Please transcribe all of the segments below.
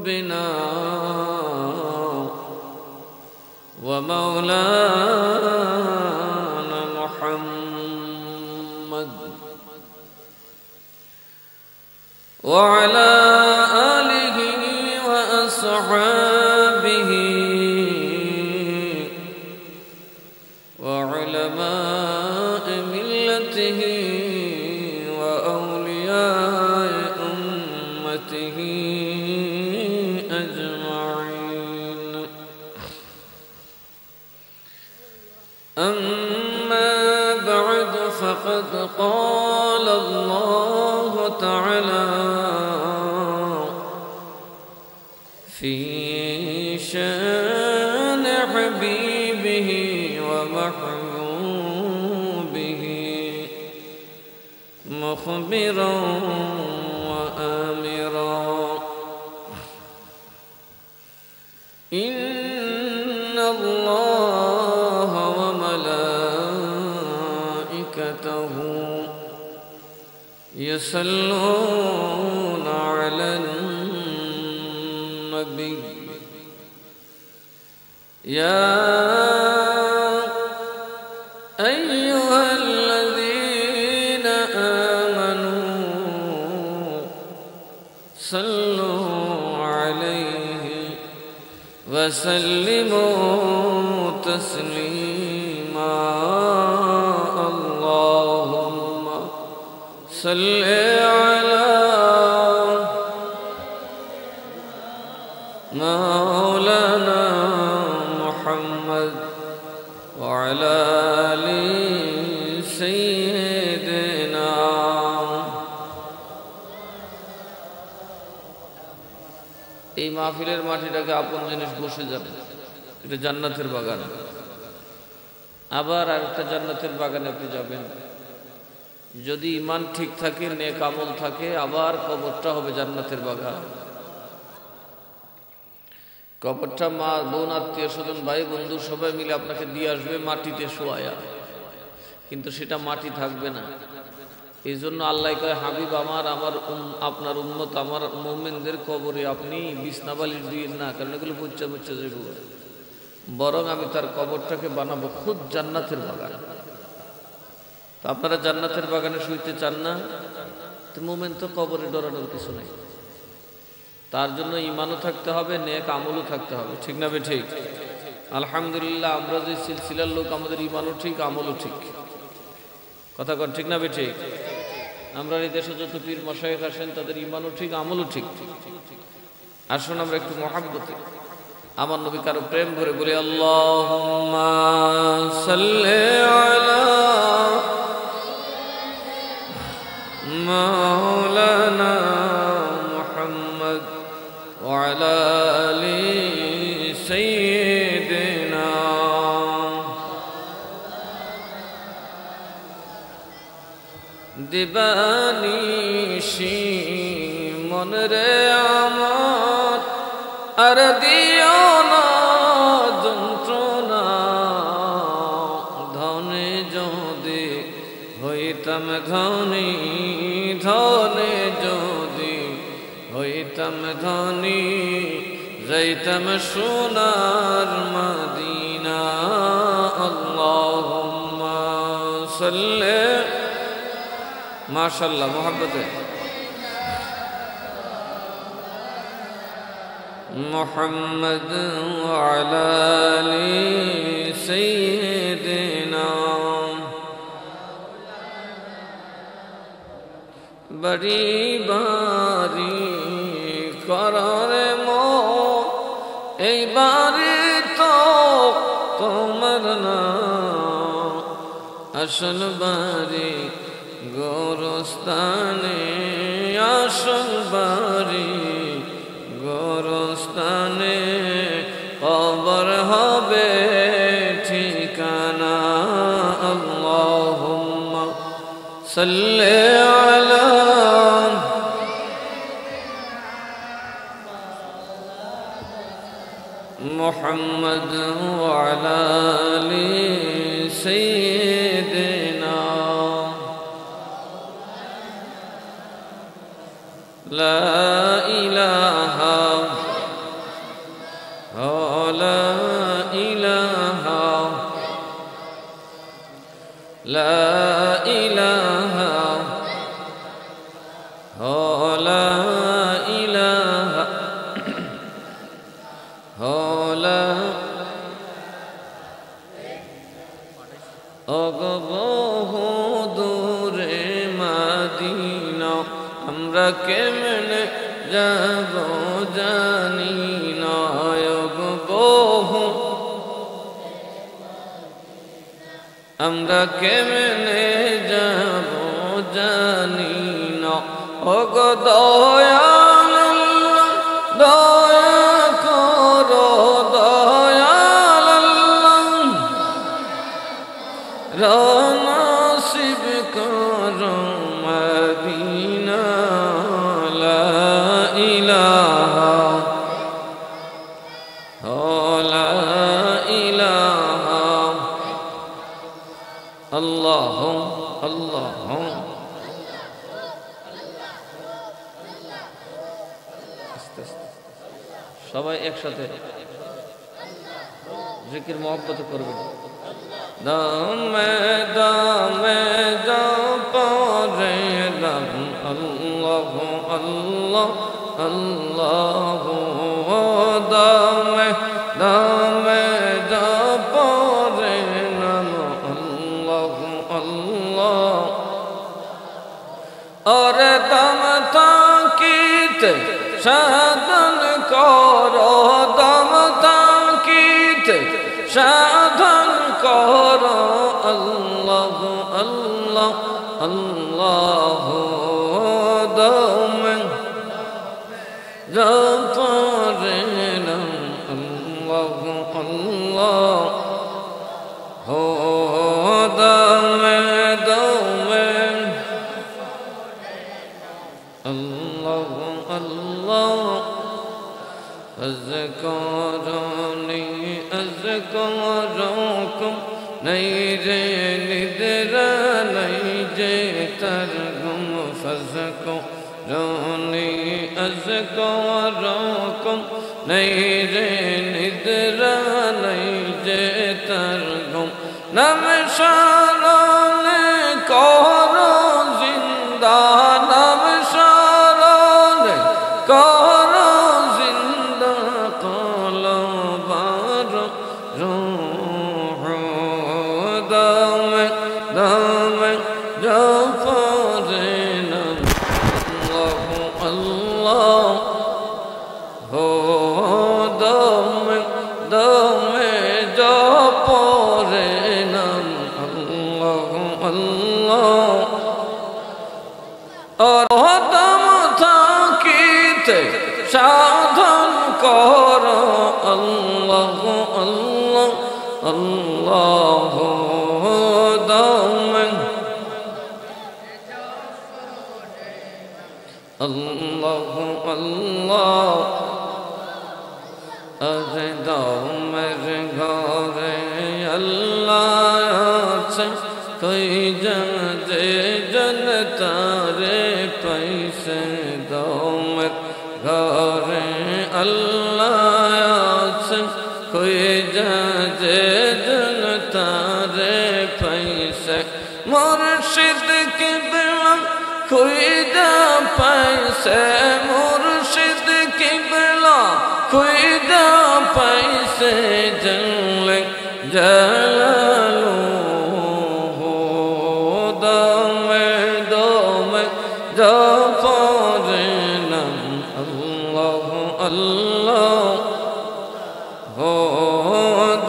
بنا ومولانا محمد وعلى آله وأصحابه وعلماء ملته وأولياء أمته أجمعين. أما بعد فقد قال الله تعالى في شان حبيبه ومحبوبه مخبرا وآمرا: إن الله وملائكته يصلون على النبي يا أيها الذين آمنوا صلوا عليه وسلموا تسليما. اللهم صل على مولانا محمد وعلى آل سيدنا. এই মাহফিলের মাটিটাকে আপন জিনিস বসে যাবে, এটা জান্নাতের বাগান। আবার আরেকটা জান্নাতের বাগানে আপনি যাবেন, যদি ঈমান ঠিক থাকে, নেক আমল থাকে, আবার কবরটা হবে জান্নাতের বাগান। কবরটা মা বোন আত্মীয় স্বজন ভাই বন্ধু সবাই মিলে আপনাকে দিয়ে আসবে মাটিতে শোয়ায়া, কিন্তু সেটা মাটি থাকবে না। এই জন্য আল্লাহ কয়, হাবিব আমার, আপনার উম্মত, আমার মুমিনদের কবরে আপনি বিছনাবালিশ দিন না, কারণ এগুলো বুচ্চা বুচ্চা যাইব, বরং আমি তার কবরটাকে বানাবো খুব জান্নাতের বাগান। তো আপনারা জান্নাতের বাগানে শুইতে চান না? তো মুমিন তো কবরে ডরানোর কিছু নেই। তার জন্য ঈমানও থাকতে হবে, নেক আমলও থাকতে হবে, ঠিক না বে ঠিক? আলহামদুলিল্লাহ, আমরা যে সিলসিলার লোক, আমাদের ঈমানও ঠিক, আমলও ঠিক। কথা কন, ঠিক না বে ঠিক? আমরা এই দেশে যত পীর মাশায়েখ আসেন, তাদের ঈমানও ঠিক, আমলও ঠিক। আসুন আমরা একটু মহাব্বতে আমার নবী কারো প্রেম করে বলি, আল্লাহুম্মা সাল্লি আলা মাওলানা মুহাম্মদ ওয়া আলা আলি সাইয়্যিদিনা। দিবানিশি মনরে আমার আর দিও না যন্ত্রণা, ধনে যদি হইতাম ধনী, ধনে যদি হইতাম ধনী, যাইতাম সোনার মদিনা। আল্লাহুম্মা সাল্লি, মাশাআল্লাহ, মুহাব্বতে মুহাম্মদ ওয়া আলা আলি সাইয়্যিদিনা। বড়ি বারি করারে মো এইবারে তো তোমার না, আসল বাড়ি গোরস্তানে, আসল বাড়ি গোরস্তানে, কবর হবে ঠিকানা। আল্লাহুম্মা সাল্লি আলা মুহাম্মদ ওয়া আলা আলি সাইয়্যিদিনা। লা ইলাহা আমরা কেমনে যাব জানি না বহু আমরা কেমনে যাব জানি না ওগো দয়াল দয়া করো দয়াল নসিব করো মদিনা লা ইলাহা লা ইলাহা আল্লাহ আল্লাহ সবাই একসাথে জিকির মহব্বত করবেন দামে দামে পরে দাম আল্লাহ আল্লাহ আল্লাহ দামে দামে পরে নাম আল্লাহ আল্লাহ ওরে দাম তাকিতে সাধন করো দাম তাকিতে সাধন করো আল্লাহ আল্লাহ আল্লাহ দমে পরে নাম আল্লাহ আল্লাহ হো দমে দমে আল্লাহ আল্লাহ أذكرني أذكركم نير ندرا نيجتركم فاذكروني أذكركم نير ندرا نيجتركم نمشارون كورو زندا نمشارون كورو সাধন করো আল্লাহ আল্লাহ আল্লাহ দমে আল্লাহ আল্লাহ আরে দমের ঘরে আল্লাহ আছে কই যে জনতারে পয়সে দমের ঘরে আল্লাহ আছে কই যে জনতারে পয়সে মুর্শিদ কে দিলাম খুইদা পয়সে মুর্শিদ কে দিলাম খুইদা পয়সে জলে জালালু দমে দমে পরে নাম আল্লাহ আল্লাহ হো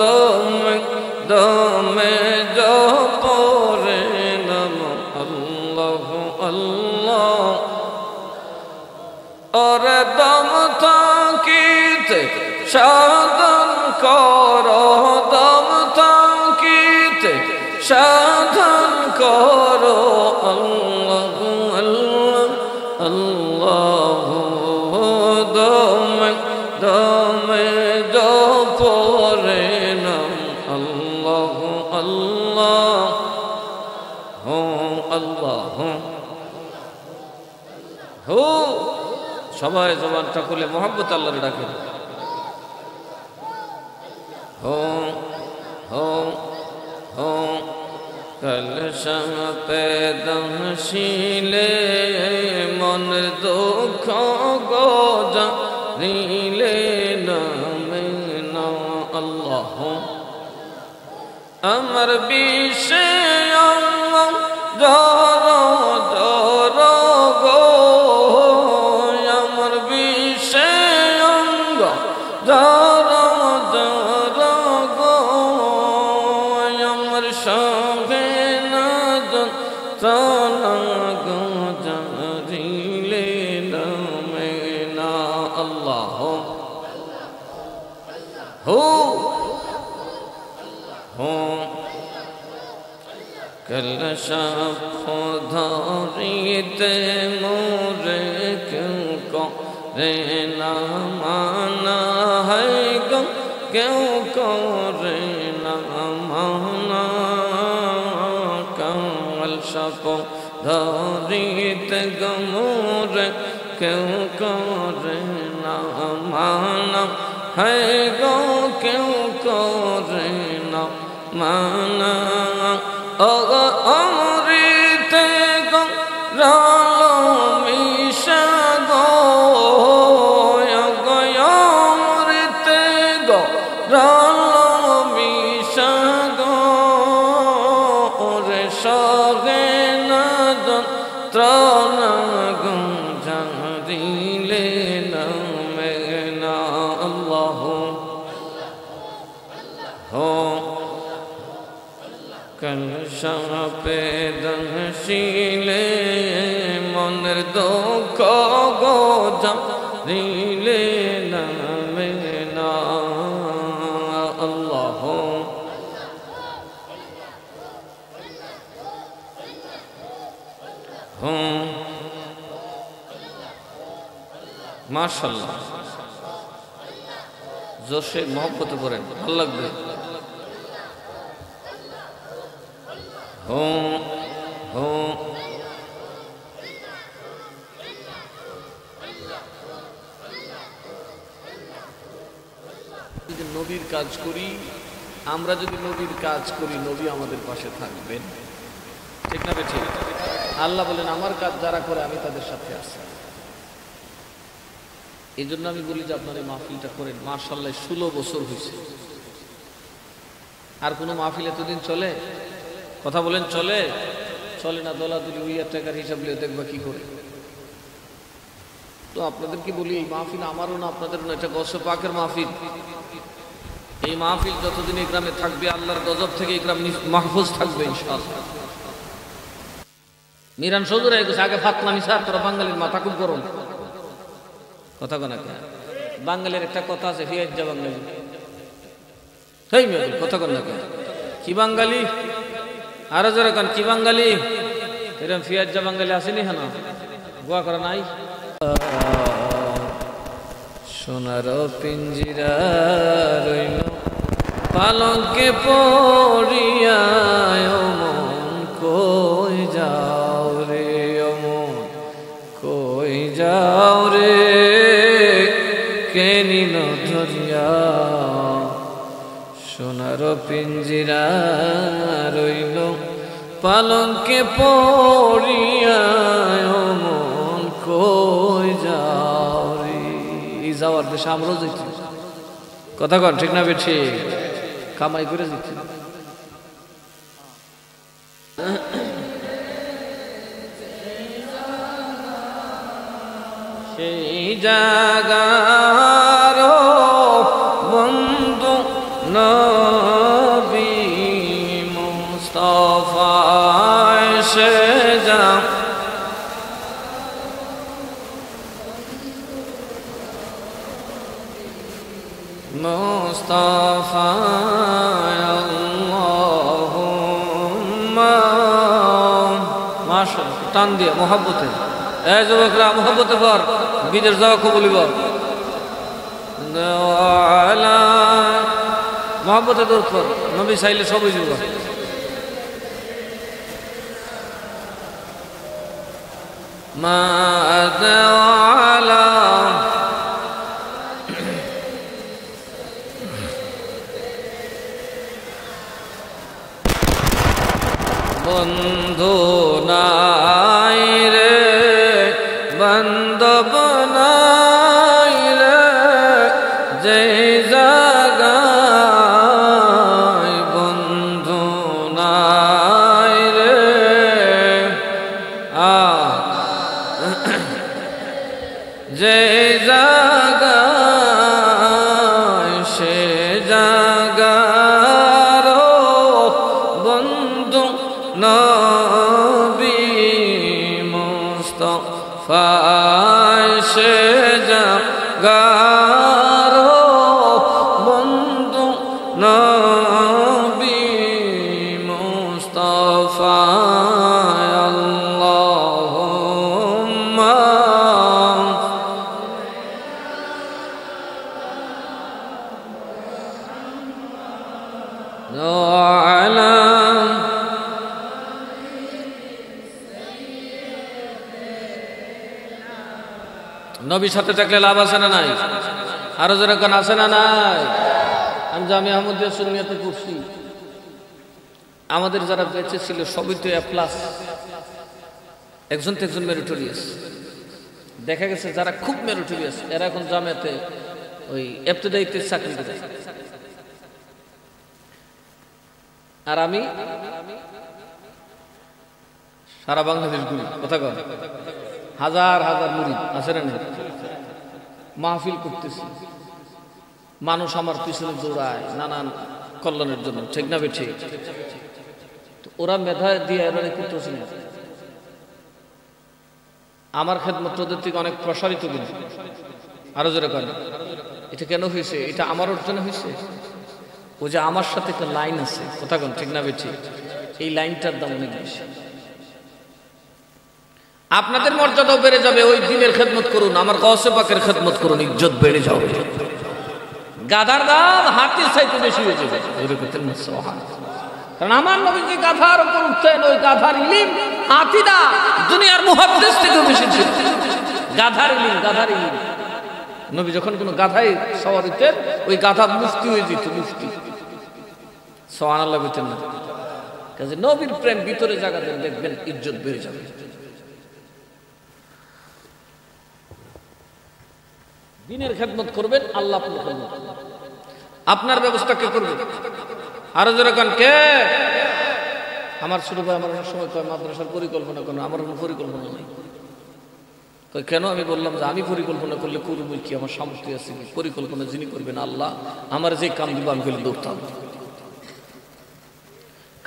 দমে দমে পরে নাম আল্লাহ আল্লাহ ওরে দম থাকিতে সাধন করো দম থাকিতে সাধন করো আল্লাহ আল্লাহ আল্লাহ দমে দমে পরে নাম আল্লাহ আল্লাহ হো আল্লাহ হো সবাই জবানটা খুলে মোহাম্মত আল্লাহর ডাকেন হো হো হো কলশম পেদম শিলে মন দুঃখ গোজা রিলে নামে না আল্লাহ আমার বিষয় জর জর গো যারা যারা গো আমার সঙ্গে না যন্ত্রণা গো জারিলে নামে না আল্লাহ হো হো কলশা ধরিতে মোরে কেউ করে না মানা হয় গো কেউ করে না মানা কলশা ধরিতে গো মোরে কেউ করে না মানা হয় গো কেউ করে না মানা অমৃতে গো রালো মিশা গো অমৃতে গো রালো মিশা গো ওরে সগে না যন্ত্রণা গো জারিলে নামে না আল্লাহ হো কলশা পেদশিলে মনের দুঃখ গো জারিলে নামে না আল্লাহ মাশাআল্লাহ জোশে মহব্বত করেন ভালো লাগবে যদি নবীর কাজ করি আমরা যদি নবীর কাজ করি নবী আমাদের পাশে থাকবেন ঠিক না ঠিক আল্লাহ বলেন আমার কাজ যারা করে আমি তাদের সাথে আছি এই জন্য আমি বলি যে আপনার এই মাহফিলটা করেন মাশাআল্লাহ 16 বছর হয়েছে আর কোনো মাহফিল এতদিন চলে কথা বলেন চলে চলে না দলাদলি উইয়ার টাকার হিসাব নিয়ে দেখবা কি করে তো আপনাদেরকে বলি এই মাহফিল আমারও না আপনাদেরও না এটা গৌসে পাকের মাহফিল এই মাহফিল যতদিন এই গ্রামে থাকবে আল্লাহর গজব থেকে এই গ্রাম মাহফুজ থাকবে ইনশাআল্লাহ মিরান সজুর হয়ে গেছে আগে ফাতনামি স্যার তোরা বাঙালির মাথা খুব গরম কথা কোনা বাঙালির একটা কথা আছে ফিয়াজ্জা বাঙালি সেই মেয়ে কথা কোনা কি বাঙালি আরো যারা কান কি বাঙালি এরকম ফিয়াজ্জা বাঙালি আসেনি হ্যাঁ গোয়া করা নাই সোনার পিঞ্জিরা রইল পালঙ্কে পড়িয়া মন কই যাও রে মন কই যাও রে কে নিল ধরিয়া সোনার পিঞ্জিরা রইল পালঙ্কে পড়িয়া মন কই যাও রে এই যাওয়ার দেশে আমরাও যাচ্ছি কথা কন ঠিক না বেঠি কামাই করে যাচ্ছি সেই জাগার বন্ধু নবী মুস্তাফা সে যা মুস্তাফা আল্লাহুম্মা মাশাআল্লাহ টান দিয়ে মোহাব্বতে এই যুবকরা মোহাব্বতে পর বিদেশ যাওয়া কবুলিব আলা মোহাব্বতে দূর পর নবী চাইলে সবই যুব মা আলা বন্ধু নাই রে বান্ধব নাই রে যে জাগায় বন্ধু নাই রে যে জাগায় নবীর সাথে থাকলে লাভ আছে না নাই? আরো যেরকম আছে না নাই? আমি জামিয়া আহমদিয়া সুন্নিয়াতে পড়ছি, আমাদের যারা বেঁচে ছিল সবই তো A+, একজন তো একজন মেরিটোরিয়াস। দেখা গেছে যারা খুব মেরিটোরিয়াস এরা এখন জামিয়াতে ওই ইবতিদায়ীতে চাকরি করে। আর আমি সারা বাংলাদেশ ঘুরি, কথা কর, হাজার হাজার মুরিদ আছে না নেই, মাহফিল করতেছি, মানুষ আমার পিছনে দৌড়ায় নানান কল্যাণের জন্য, ঠিক না বেঠিক? ওরা মেধা দিয়ে এরা করতেছি না, আমার খেদমত ওদের থেকে অনেক প্রসারিত কিন্তু। আরো জোরে করেন, এটা কেন হয়েছে? এটা আমার অর্জনে হয়েছে। ও যে আমার সাথে একটা লাইন আছে, কথা কন, ঠিক না বেঠিক? এই লাইনটার দাম অনেক বেশি। আপনাদের মর্যাদাও বেড়ে যাবে, ওই দিনের খেদমত করুন, আমার গৌসে পাকের খেদমত করুন, ইজ্জত বেড়ে যাবে। গাধার দাম হাতির চাইতে বেশি হয়ে যাবে, কারণ আমার নবী যে গাধার উপর উঠতেন, ওই গাধার ইলিম হাতিদা দুনিয়ার মুহাদ্দিস থেকেও বেশি ছিল। গাধার ইলিম, গাধার ইলিম। নবী যখন কোনো গাধায় সওয়ার হইতেন, ওই গাধা মুফতি হয়ে যেত, মুফতি। সুবহানাল্লাহ বলতেন না? কাজে নবীর প্রেম ভিতরে জায়গা দেন, দেখবেন ইজ্জত বেড়ে যাবে। দিনের খেদমত করবেন, আল্লাহ আপনার খেদমত করবেন। আপনার ব্যবস্থা কে করবে? আরো যেরকম কে? আমার ছোট ভাই আমার অনেক সময় কয় মাদ্রাসার পরিকল্পনা করেন, আমার কোনো পরিকল্পনা নেই। কেন? আমি বললাম যে আমি পরিকল্পনা করলে করবো কি, আমার সামর্থ্য আছে কি? পরিকল্পনা যিনি করবেন আল্লাহ, আমার যে কাম দিব আমি ফেলে দৌড়তাম।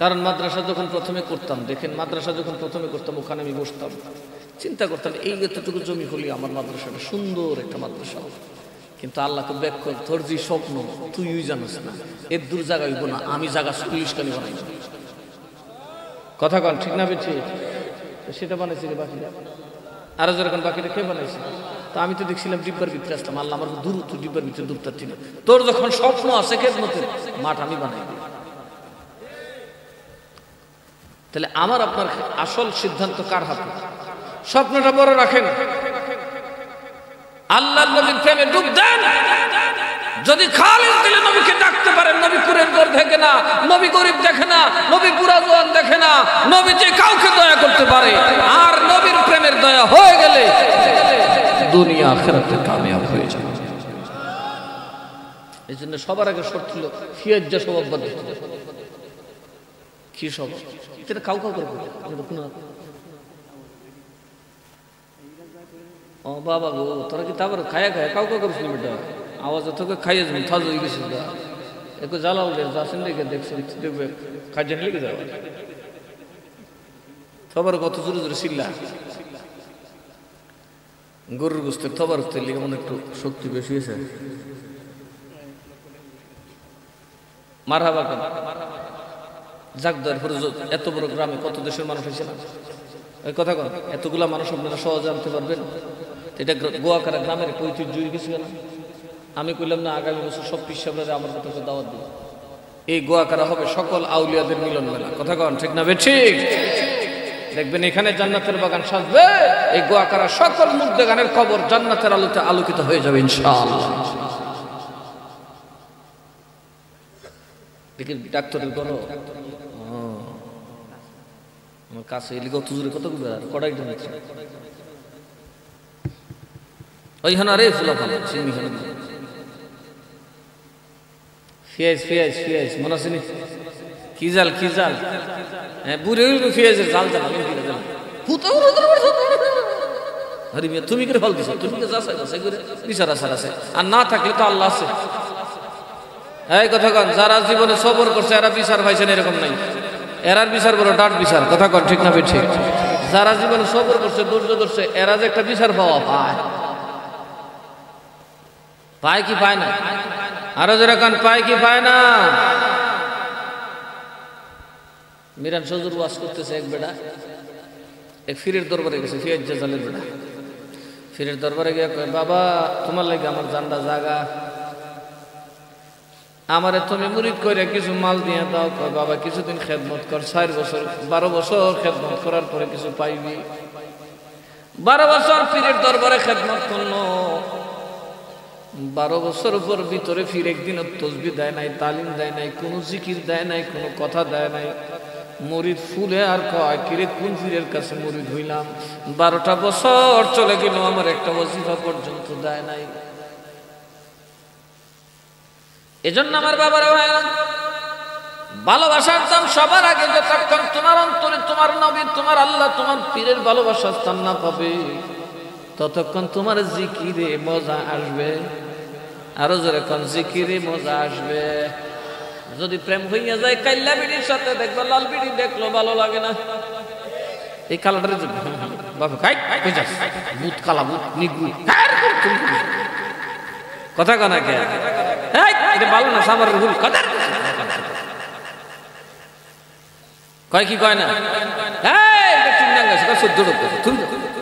কারণ মাদ্রাসা যখন প্রথমে করতাম, দেখেন মাদ্রাসা যখন প্রথমে করতাম ওখানে আমি বসতাম, চিন্তা করতাম এই এতটুকু জমি হলে আমার মাদ্রাসাটা সুন্দর একটা মাদ্রাসা। কিন্তু আল্লাহকে ব্যাক কর, তোর যে স্বপ্ন তুই জানিস না, এর দূর জায়গা হইব না, আমি জায়গা 40 কানি বানাই। কথা কন, ঠিক না বেশি? সেটা বানাইছে রে বাকিটা। আরো যেরকম বাকিটা কে বানাইছে? তা আমি তো দেখছিলাম ডিব্বার ভিতরে আসলাম, আল্লাহ আমার দূর, তুই ডিব্বার ভিতরে দূর তার ঠিক। তোর যখন স্বপ্ন আছে খেদমতের, মাঠ আমি বানাই দিই। তাহলে আমার আপনার আসল সিদ্ধান্ত কার হাতে? স্বপ্নটা বড় রাখেন, আল্লাহর নবীর প্রেমে ডুব দেন। যদি খালিস দিলে নবীকে ডাকতে পারেন, নবী কুরের ঘর দেখে না, নবী গরিব দেখে না, নবী বুড়া জোয়ান দেখে না, নবী যে কাউকে দয়া করতে পারে। আর নবীর প্রেমের দয়া হয়ে গেলে দুনিয়া আখিরাতে কামিয়াব হয়ে যাবে। এই জন্য সবার আগে শর্ত ছিল ফিয়াজ্জা স্বভাব বাদ দিতে। কি স্বভাব? এটা কাউ কাউ করবে। ও বাবা গো, তোরা কি তারপর খায়া খায়া কাউ কাউ করছিস বেটা? আওয়াজ তোকে খাইয়ে যাবি, থাজ হয়ে গেছিস। একটু জ্বালাও রে, যাচ্ছেন দেখে দেখছেন, দেখবে খাইছেন লিখে যাওয়া। সবার কত জোরে জোরে চিল্লা। গরুর গোস্তের থবার লিখে মনে একটু শক্তি বেশি হয়েছে। মারহাবা কেন? জাগদার ফরজত এত বড় গ্রামে কত দেশের মানুষ হয়েছে না? এই কথা কন, এতগুলা মানুষ আপনারা সহজে আনতে পারবেন? এটা গোয়াকারা গ্রামের একটা ঐতিহ্য হয়ে গেছিল না? আমি কইলাম না আগামী বছর সব পিসাবরা আমার কথা দাওয়াত দিব, এই গোয়াকারা হবে সকল আউলিয়াদের মিলন মেলা। কথা কন, ঠিক না বেঠিক? দেখবেন এখানে জান্নাতের বাগান সাজবে, এই গোয়াকারা সকল মুর্দেগানের কবর জান্নাতের আলোতে আলোকিত হয়ে যাবে ইনশাআল্লাহ। দেখি ডাক্তারের করো আমার কাছে এলি কত জোরে কত কড়াই ঢুকেছে ওইখানে। আরে ফুলা ফালা চিনি খানে ফিয়াজ ফিয়াজ ফিয়াজ মনে আছে নি? কি জাল কি জাল? হ্যাঁ বুড়ে ফিয়াজের জাল জাল তুমি করে ফল দিছো, তুমি যাচাই করে বিচার আসার আছে, আর না থাকলে তো আল্লাহ আছে। এই কথা কন, যারা জীবনে সবর করছে এরা বিচার পাইছেন এরকম নাই, এরার বিচার বলো ডাট বিচার। কথা কন, ঠিক না বেঠিক? যারা জীবনে সবর করছে ধৈর্য ধরছে এরা যে একটা বিচার পাওয়া পায়, পায় কি পায় না? আরো যারা কন পায় কি পায় না? মিরান সজুর ওয়াজ করতেছে, এক বেটা এক ফিরের দরবারে গেছে, ফিয়াজ জালের বেটা ফিরের দরবারে গিয়ে কয়, বাবা তোমার লাগে আমার জানডা জাগা। আমারে তুমি মুরিদ করে কিছু মাল দিয়ে দাও। কয় বাবা কিছুদিন খেদমত কর, 4 বছর 12 বছর খেদমত করার পরে কিছু পাইবি। 12 বছর পীরের দরবারে খেদমত করলো। 12 বছর পর ভিতরে ফির একদিনও তসবিহ দেয় নাই, তালিম দেয় নাই, কোনো জিকির দেয় নাই, কোনো কথা দেয় নাই। মুরিদ ফুলে আর কয় কিরে কোন পীরের কাছে মুরিদ হইলাম। 12টা বছর চলে গেল, আমার একটা ওয়াজিফা পর্যন্ত দেয় নাই। এজন্য আমার বাবারা ভাইরা, ভালোবাসার দাম সবার আগে। যতক্ষণ তোমার অন্তরে তোমার নবী, তোমার আল্লাহ, তোমার পীরের ভালোবাসার স্থান না পাবে, ততক্ষণ তোমার জিকিরে মজা আসবে। আরো জোরে কোন জিকিরে মজা আসবে। যদি প্রেম হইয়া যায় কাইল্লা বিড়ির সাথে, দেখবা লাল বিড়ি দেখলো ভালো লাগে না। এই কালাটার বাবা খাই বুত কালা বুত নিগু কথা কানা কে এটা ভালো না, সামার ভুল কথা কয় কি কয় না।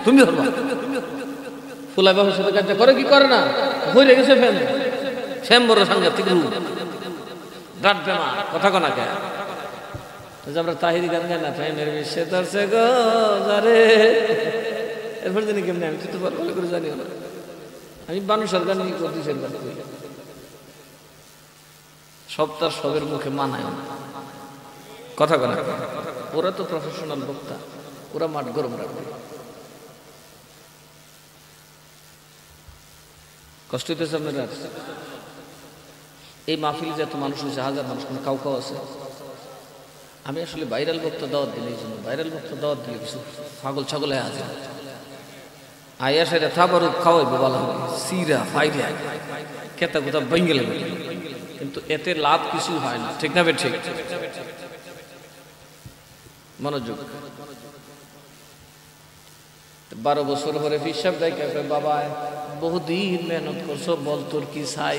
তুমি ফুলাই বাবুর সাথে কাজ করে কি করে না, হয়ে গেছে ফ্যান শ্যাম বড় সাংঘাতিক রাত বেমা কথা কনা কে। আমরা তাহিরি গান গাই না, প্রেমের বিশ্বে ধরছে গো যারে। এরপর জানি কেমনি আমি তো ভালো করে জানিও না। আমি মানুষের গান নিয়ে করতেছি সব তার সবের মুখে মানায় না কথা কনা। ওরা তো প্রফেশনাল বক্তা, ওরা মাঠ গরম রাখবে। কষ্ট হইতেছে আপনারা? এই মাহফিল যে এত মানুষ হয়েছে, হাজার মানুষ, কোনো কাউ কাউ আছে। আমি আসলে ভাইরাল বক্তা দাওয়াত দিলে, এই জন্য ভাইরাল বক্তা দাওয়াত দিলে কিছু পাগল ছাগল আছে আইয়া সেটা থাবারও খাওয়াইবো ভালো হবে, সিরা ফাইরা কেতা কোথা ভেঙে লাগবে, কিন্তু এতে লাভ কিছু হয় না। ঠিক না বে? ঠিক মনোযোগ। 12 বছর পরে হিসাব দেয় বাবা বহুদিন মেহনত করছো, বল তোর কি চাই।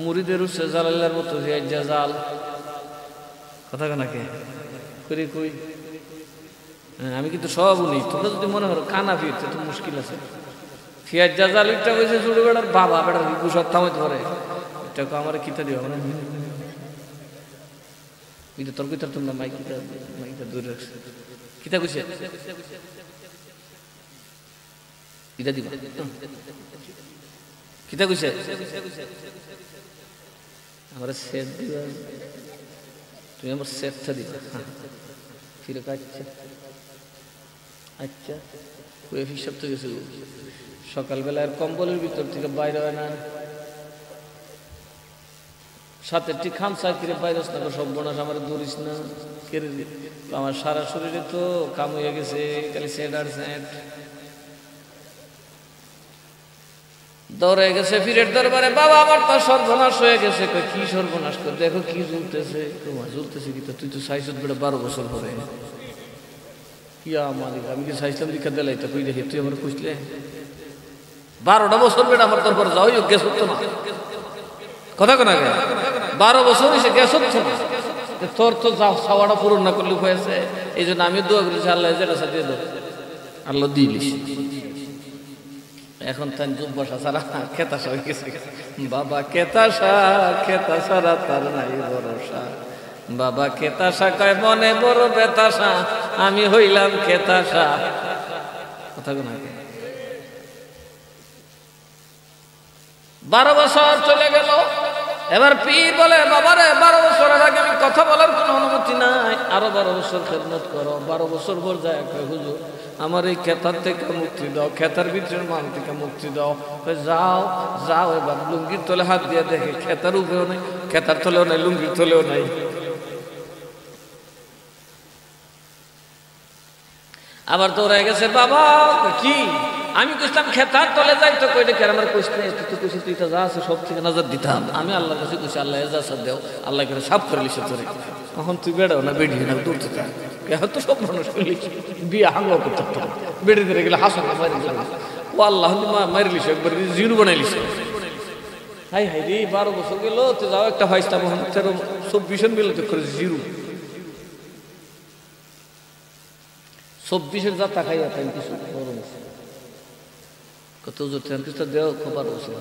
মুরিদের উৎসে জালাল্লার মতো জাল কথা কানাকে করি কই। আমি কিন্তু সব উনি, তোমরা যদি মনে করো কানা ফিরতে তো মুশকিল আছে। ফিয়াজ জাল একটা হয়েছে ছোট বেড়ার বাবা বেড়ার গুসর থামাইতে পারে, এটাকে আমার কিতা দিও আমরা তোর কিতার তোমরা মাইকিটা দূরে রাখছে কিতা কইছে কিতা দিবা কিতা কইছে আমার সেট দিবা, তুমি আমার সেটটা দিবা ফিরে কাটছে। আচ্ছা ওই হিসাব তো গেছিল সকালবেলা আর কম্বলের ভিতর থেকে বাইরে হয় না, সাথে ঠিক খামসা কিরে বাইরস না, সব বোনাস আমার দৌড়িস না কেড়ে দি। আমার সারা শরীরে তো কাম হয়ে গেছে, খালি সেট আর সেট দৌড়ে গেছে ফিরের দরবারে। বাবা আমার তো সর্বনাশ হয়ে গেছে। কি সর্বনাশ করে দেখো কি জ্বলতেছে। তোমার জ্বলতেছে কি? তুই তো সাইজ বেড়ে 12 বছর পরে কি মালিক, আমি কি সাইজলাম দীক্ষা দিলাই তো কই দেখি তুই আমার খুঁজলে 12টা বছর বেড়ে আমার দরবারে যাও গ্যাস হতো না কথা কোনা গে 12 বছর এসে গ্যাস হচ্ছে না। তোর তো চাওয়াটা পূরণ না করলে হয়েছে, এই জন্য আমি দোয়া করেছি আল্লাহ যেটা দিয়ে দাও, আল্লাহ দিলিস। এখন তাই যুবসা সারা খেতাসা হয়ে গেছে। বাবা কেতাসা খেতা সারা তার নাই ভরসা, বাবা কেতাসা কয় মনে বড় বেতাসা, আমি হইলাম কেতাসা কথা কোনা। 12 বছর চলে গেল। এবার পীর বলে বাবারে 12 বছরের আগে আমি কথা বলার কোনো অনুমতি নাই, আরো 12 বছর খেদমত করো। 12 বছর পর যায় হুজুর আমার এই খেতার থেকে মুক্তি দাও, খেতার ভিতরের মান থেকে মুক্তি দাও। যাও যাও এবার লুঙ্গির তলে হাত দিয়ে দেখে খেতার উপরেও নেই, খেতার তলেও নাই, লুঙ্গির তলেও নাই। আবার দৌড়াই গেছে বাবা কি আমি কইতাম খেতার তলে যাই তো কই দেখে আমার কইছ নাই, তুই তো কইছিস তুই তো যা আছে সব থেকে নজর দিতাম। আমি আল্লাহর কাছে কইছি আল্লাহ এজাজত দাও, আল্লাহ করে সাফ করে লিখে তোরে। এখন তুই বেড়াও না বেড়ি না দূর থেকে এখন তো সব মানুষ করলি বিয়ে হাঙ্গা করতে বেড়ে ধরে গেলে হাসো না মারি ও আল্লাহ মারি লিস একবার জিরো বানাই লিস। হাই হাই রে 12 বছর গেল তো যাও একটা হয়স্তা 24 মিলে তো করে জিরো 24 যাত্রা খাইয়া তাই কিছু গরম কত জোর কিছু দেও খবর বসে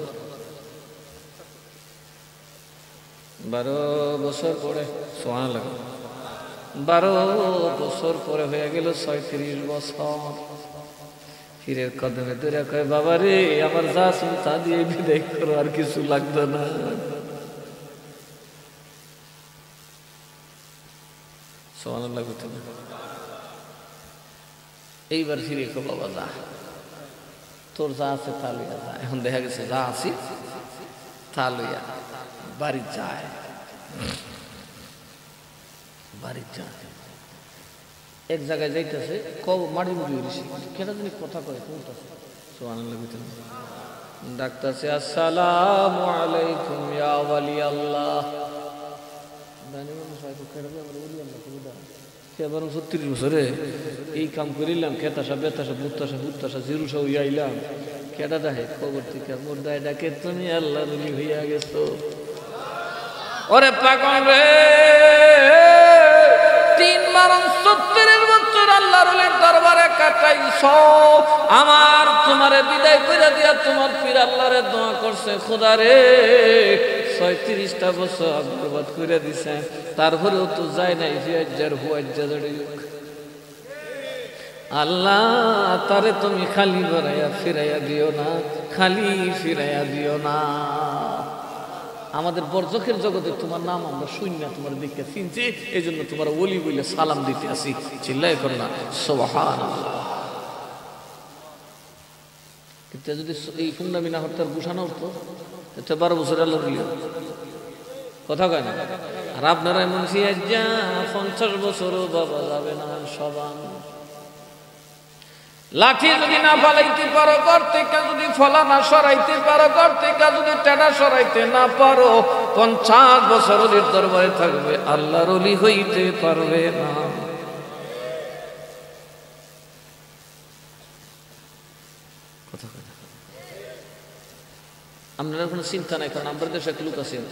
12 বছর পরে, সুবহানাল্লাহ, 12 বছর পরে হয়ে গেল 36 বছর। পীরের কদমে ধরে কয়, বাবা রে, আমার যা ছিল তা দিয়ে বিদায় করো, আর কিছু লাগতো না। সুবহানাল্লাহ। এইবার ফিরে কো, বাবা যা, তোর যা আছে তা লইয়া যা। এখন দেখা গেছে যা আছি তা লইয়া বাড়ি যায়, বাড়ি যায়। এক জায়গায় যাইতেছে, মাড়ি মুড়ি হয়েছে, কেটা জানি কথা কয়, শুনতেছে। সুবহানাল্লাহ। ডাকতেছে, আসসালামু আলাইকুম ইয়া ওয়ালি আল্লাহ। বরং 36 বছরে এই কাম করিলাম, খেতাসা বেতাসা বুত্তাসা হুত্তাসা জিরুসা হইয়া আইলাম। কেটা দেখে খবর থেকে মোর দায় ডাকে, তুমি আল্লাহ রলি হইয়া গেছো। ওরে পাগল রে, 36 বছর আল্লাহ রলির দরবারে কাটাইছ, আমার তোমারে বিদায় করে দিয়া তোমার পীর আল্লাহরে দোয়া করছে, খোদা রে 36টা বছর বরবাদ করে দিছে, তারপরেও তো যায় নাই আল্লাহ, তারে তুমি খালি বাড়াইয়া ফিরাইয়া দিও না, খালি ফিরাইয়া দিও না। আমাদের বরজখের জগতে তোমার নাম আমরা শূন্য, তোমার দিকে চিনছি, এই জন্য তোমার ওলি বলে সালাম দিতে আসি। চিল্লাই কর না সুবহানাল্লাহ। কিন্তু যদি এই ফুন্ডামি না হরতার গুছানো উঠতো, এটা 12 বছর আল্লাহ কথা কয় না। আর আপনারা এমন 50 বছরও বাবা যাবে না সবান। লাঠি যদি না ফালাইতে পারো, ঘর থেকে যদি ফলা না সরাইতে পারো, ঘর থেকে যদি টেডা সরাইতে না পারো, 50 বছর ওলির দরবারে থাকবে, আল্লাহর ওলি হইতে পারবে না। কথা কয় না। আপনারা কোনো চিন্তা নাই, কারণ আমাদের দেশে এক লোক আছেন,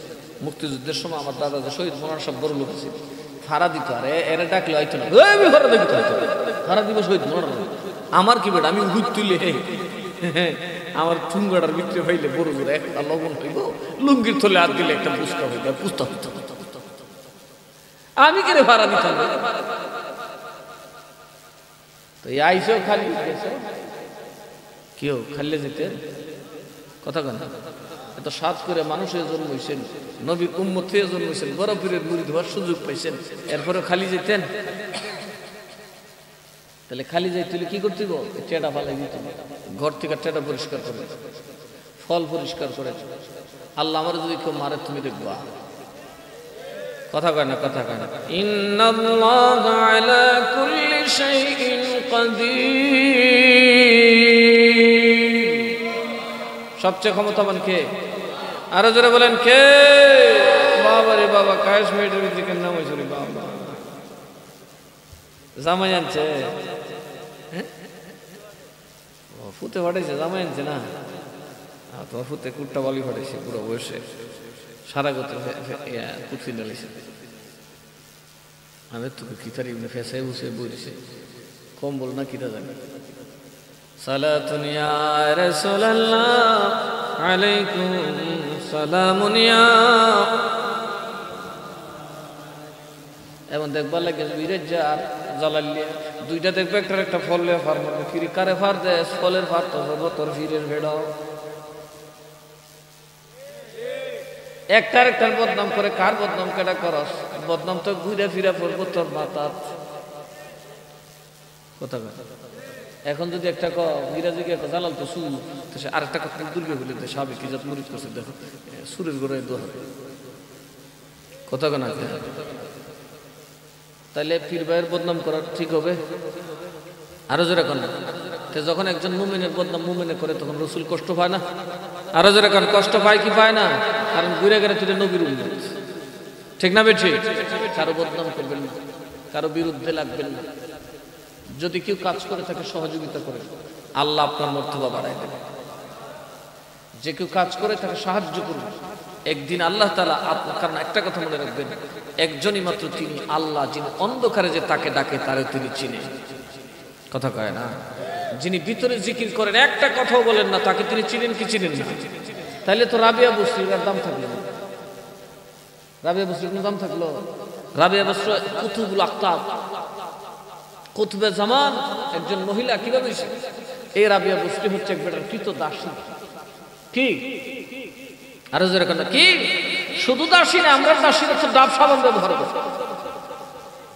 মুক্তিযুদ্ধের সময় আমার দাদা শহীদ মোনার সব বড় লোক আছে, ফাড়া দিত, আর এরা ডাকলে হয়তো না, ফাড়া দিতে হয়তো ফাড়া দিব শহীদ মোনার। আমার কি বেটা, আমি উহুদ তুলে আমার ঠুঙ্গাটার ভিতরে হইলে বড় বড় একটা লবণ হইব, লুঙ্গির থলে হাত দিলে একটা পুস্তা হইব, পুস্তা হইত। আমি কেন ফাড়া দিতাম? তো এই আইসেও খালি গেছে, কেউ খাইলে যেতে কথা কেন? এত সাত করে মানুষের জন্ম হয়েছেন, নবীর উম্মত হয়ে জন্ম হয়েছেন, বড় পীরের মুরিদ হওয়ার সুযোগ পাইছেন, এরপরে খালি যেতেন? তাহলে খালি যাইতে কি করতে গো? টেডা ফালাই দিত, ঘর থেকে টেডা পরিষ্কার করে, ফল পরিষ্কার করে। আল্লাহ আমার যদি কেউ মারে তুমি দেখবা। কথা কয় না, কথা কয় না। ইন্নাল্লাহা আলা কুল্লি শাইইন কাদির। সবচেয়ে ক্ষমতাবান কে? আরো জোরে বলেন কে? বাবা রে বাবা, কায়েস মেয়েটার দিকে নাম হয়েছে রে বাবা, জামাই আনছে, ফুতে ফাটাইছে, জামাই আনছে না, তোমার ফুতে কুট্টা বালি ফাটাইছে পুরো বয়সে, সারা গোত্র কুটফি ডালিছে। আমি তোকে কিতার ইবনে ফেসাই বসে বইছে, কম্বল না কিতা জানি। সালাতুন ইয়া রাসূলুল্লাহ আলাইকুম সালামুন ইয়া। এমন দেখবার লাগে বিরেজ আর জ্বালালিয়া দুইটা দেখবে, একটা ফল ফার মারবে, ফিরি কারে ফার দেয়, ফলের ফার তো তোর ফিরের ভেড়াও। একটার বদনাম করে, কার বদনাম কেটা করস? বদনাম তো ঘুরে ফিরে পড়বো তোর মাথাত। কথা কথা। এখন যদি একটা বিরাজিকে জ্বালাল তো সুর, তো সে আরেকটা কথা দুর্গে বলে দেয়, সাবেক কি জাত মুরিদ করছে, দেখো সুরের গোড়ায় দোয়া। কথা কেনা? তাহলে পীর ভাইয়ের বদনাম করা ঠিক হবে? আরো জোরে কেন? যখন একজন মুমিনের বদনাম মুমিনে করে, তখন রসুল কষ্ট পায় না? আরো জোরে কেন? কষ্ট পায় কি পায় না? কারণ ঘুরে গেলে তুই নবীর উম্মত, ঠিক না বেঠি? কারো বদনাম করবেন না, কারো বিরুদ্ধে লাগবেন না। যদি কেউ কাজ করে তাকে সহযোগিতা করে, আল্লাহ আপনার মর্তবা বাড়ায় দেবে। যে কেউ কাজ করে তাকে সাহায্য করবে, একদিন আল্লাহ তাআলা আপনার, কারণ একটা কথা মনে রাখবেন, একজনই মাত্র তিনি আল্লাহ, যিনি অন্ধকারে যে তাকে ডাকে তারে তিনি চিনেন। কথা কয় না? যিনি ভিতরে জিকির করেন, একটা কথাও বলেন না, তাকে তিনি চিনেন কি চিনেন না? তাইলে তো রাবিয়া বস্তির দাম থাকবে না। রাবিয়া বসরির নাম থাকলো। রাবিয়া বসরি কুতুবুল আক্তাব, কুতুবে জামান, একজন মহিলা। কিভাবে এই রাবিয়া বসরি হচ্ছে একবার কৃত দাসী। কি আরো যেরকম কি শুধু দাসী না, আমরা দাসী হচ্ছে ডাব সাবান ব্যবহার করি।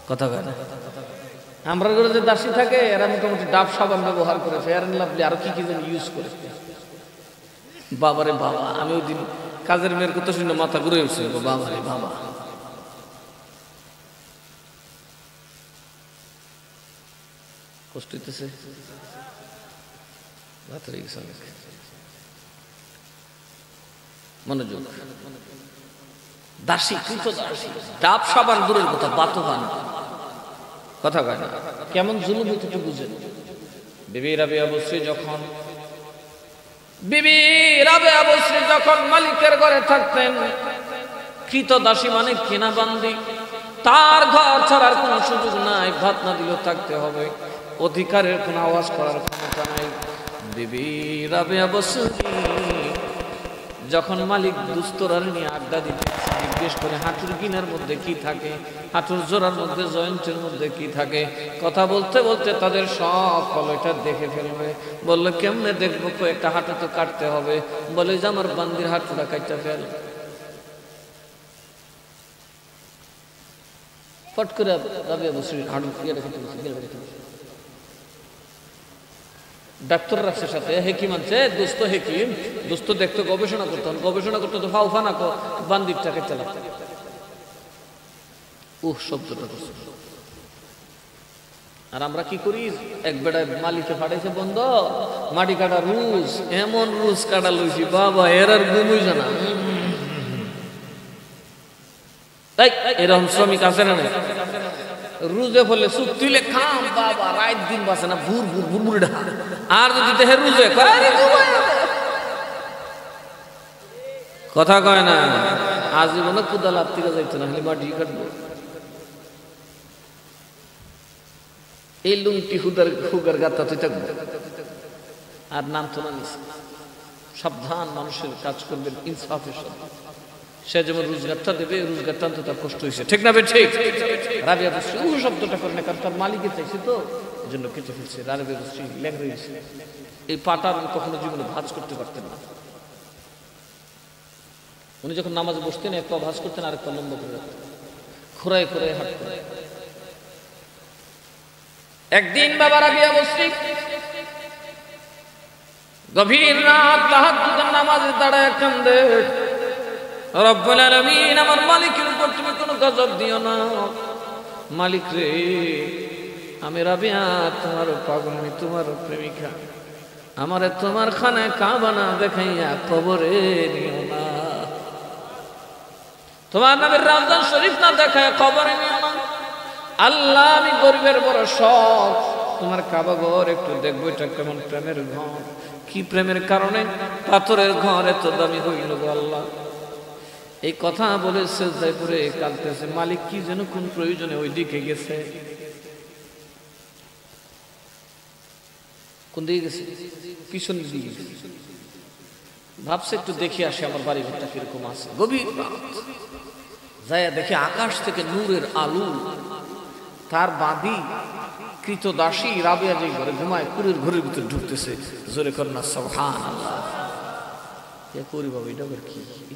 কথা কয় না, আমরা ঘরে যে দাসী থাকে এরা মোটামুটি ডাব সাবান ব্যবহার করে, ফেয়ার এন্ড লাভলি আরো কি কি যেন ইউজ করে। বাবারে বাবা, আমি ওই দিন কাজের মেয়ের কথা শুনে মাথা ঘুরে উঠছে। বাবারে বাবা, কষ্ট হইতেছে, মনোযোগ। দাসী, কৃত দাসী, ডাব সাবান দূরের কথা, বাতহান। কথা কয় না, কেমন জুলুম হইতে একটু বুঝেন। বিবি রাবিয়া বসরি যখন মালিকের ঘরে থাকতেন, কৃত দাসী মানে কেনা বান্দি, তার ঘর ছাড়ার কোনো সুযোগ নাই, ভাত না দিলেও থাকতে হবে, অধিকারের কোনো আওয়াজ করার ক্ষমতা নাই। বিবি রাবিয়া বসরি যখন মালিক দুস্তরার নিয়ে আড্ডা দিতে জিজ্ঞেস করে হাঁটুর গিনার মধ্যে কি থাকে, হাঁটুর জোড়ার মধ্যে, জয়েন্টের মধ্যে কি থাকে, কথা বলতে বলতে তাদের সব ফলটা দেখে ফেলবে। বললো কেমনে দেখবো, একটা হাঁটু তো কাটতে হবে। বলে যে আমার বান্দির হাঁটুটা কাটতে ফেল। ফট করে রাবিয়া বসরির হাঁটু ডাক্তার রাখছে সাথে, হেকিম আনছে, দোস্ত হেকিম, দোস্ত দেখতো, গবেষণা করতো তো ফাউফা না কো বান্দিরটাকে চালাতে। শব্দটা করছে। আর আমরা কি করি, এক বেড়ায় মালিকে ফাটাইছে বন্ধ, মাটি কাটা রুজ, এমন রুজ কাটা লইছি বাবা, এর আর ঘুমই জানা। এরকম শ্রমিক আছে না, রুজে ফলে সুখ তুলে খাম বাবা, রাত দিন বাসে না, ভুর ভুর ভুর ভুর ঢা। আর যদি দেহে রুজে কথা কয় না, আজীবনে কুদাল আত্মীয় যাইতো না, মাটি কাটবো। এই লুঙ্গটি হুগার গাতা তুই থাকবো, আর নাম তো না নিছে। সাবধান, মানুষের কাজ করবেন ইনসাফের সাথে। সে যেমন রোজগারটা দেবে, রোজগারটা আনতে তার কষ্ট হয়েছে, ঠিক না? ঠিক। রাবিয়া বসরি শব্দটা করে না, কারণ তার মালিকে চাইছে তো, এই জন্য কেটে ফেলছে। রাবিয়া বসরি লেগ রয়েছে। এই পাটার কখনো জীবনে ভাঁজ করতে পারতেন না। উনি যখন নামাজে বসতেন, এক পা ভাঁজ করতেন, আরেক পা লম্বা করে রাখতেন, খোরায় খোরায় হাঁটতেন। একদিন বাবা রাবিয়া বসরি গভীর রাত তাহাজ্জুদের নামাজে দাঁড়ায় কান্দে, রব্বুল আলামিন, আমার মালিকের উপর তুমি কোনো গজব দিও না। মালিক রে, আমি রাবিয়া তোমার পাগল, আমি তোমার প্রেমিকা, আমারে তোমার খানায় কাবা না দেখাইয়া কবরে নিও না, তোমার নামের রমজান শরীফ না দেখায় কবরে নিও না। আল্লাহ, আমি গরিবের বড় শখ, তোমার কাবা ঘর একটু দেখবো, এটা কেমন প্রেমের ঘর, কি প্রেমের কারণে পাথরের ঘর এত দামি হইল গো আল্লাহ। এই কথা বলে সেজদায় পড়ে কাঁদতেছে। মালিক কি যেন কোন প্রয়োজনে ওই দিকে গেছে। কোন দিকে গেছে? পিছন দিকে গেছে। ভাবছে একটু দেখে আসে আমার বাড়ি ঘরটা কিরকম আছে। গভীর রাত যায় দেখে আকাশ থেকে নূরের আলো, তার বাঁধি কৃত দাসী রাবিয়া যে ঘরে ঘুমায়, কুরের ঘরের ভিতরে ঢুকতেছে। জোরে কর না সুবহানাল্লাহ। করি বাবা, এটা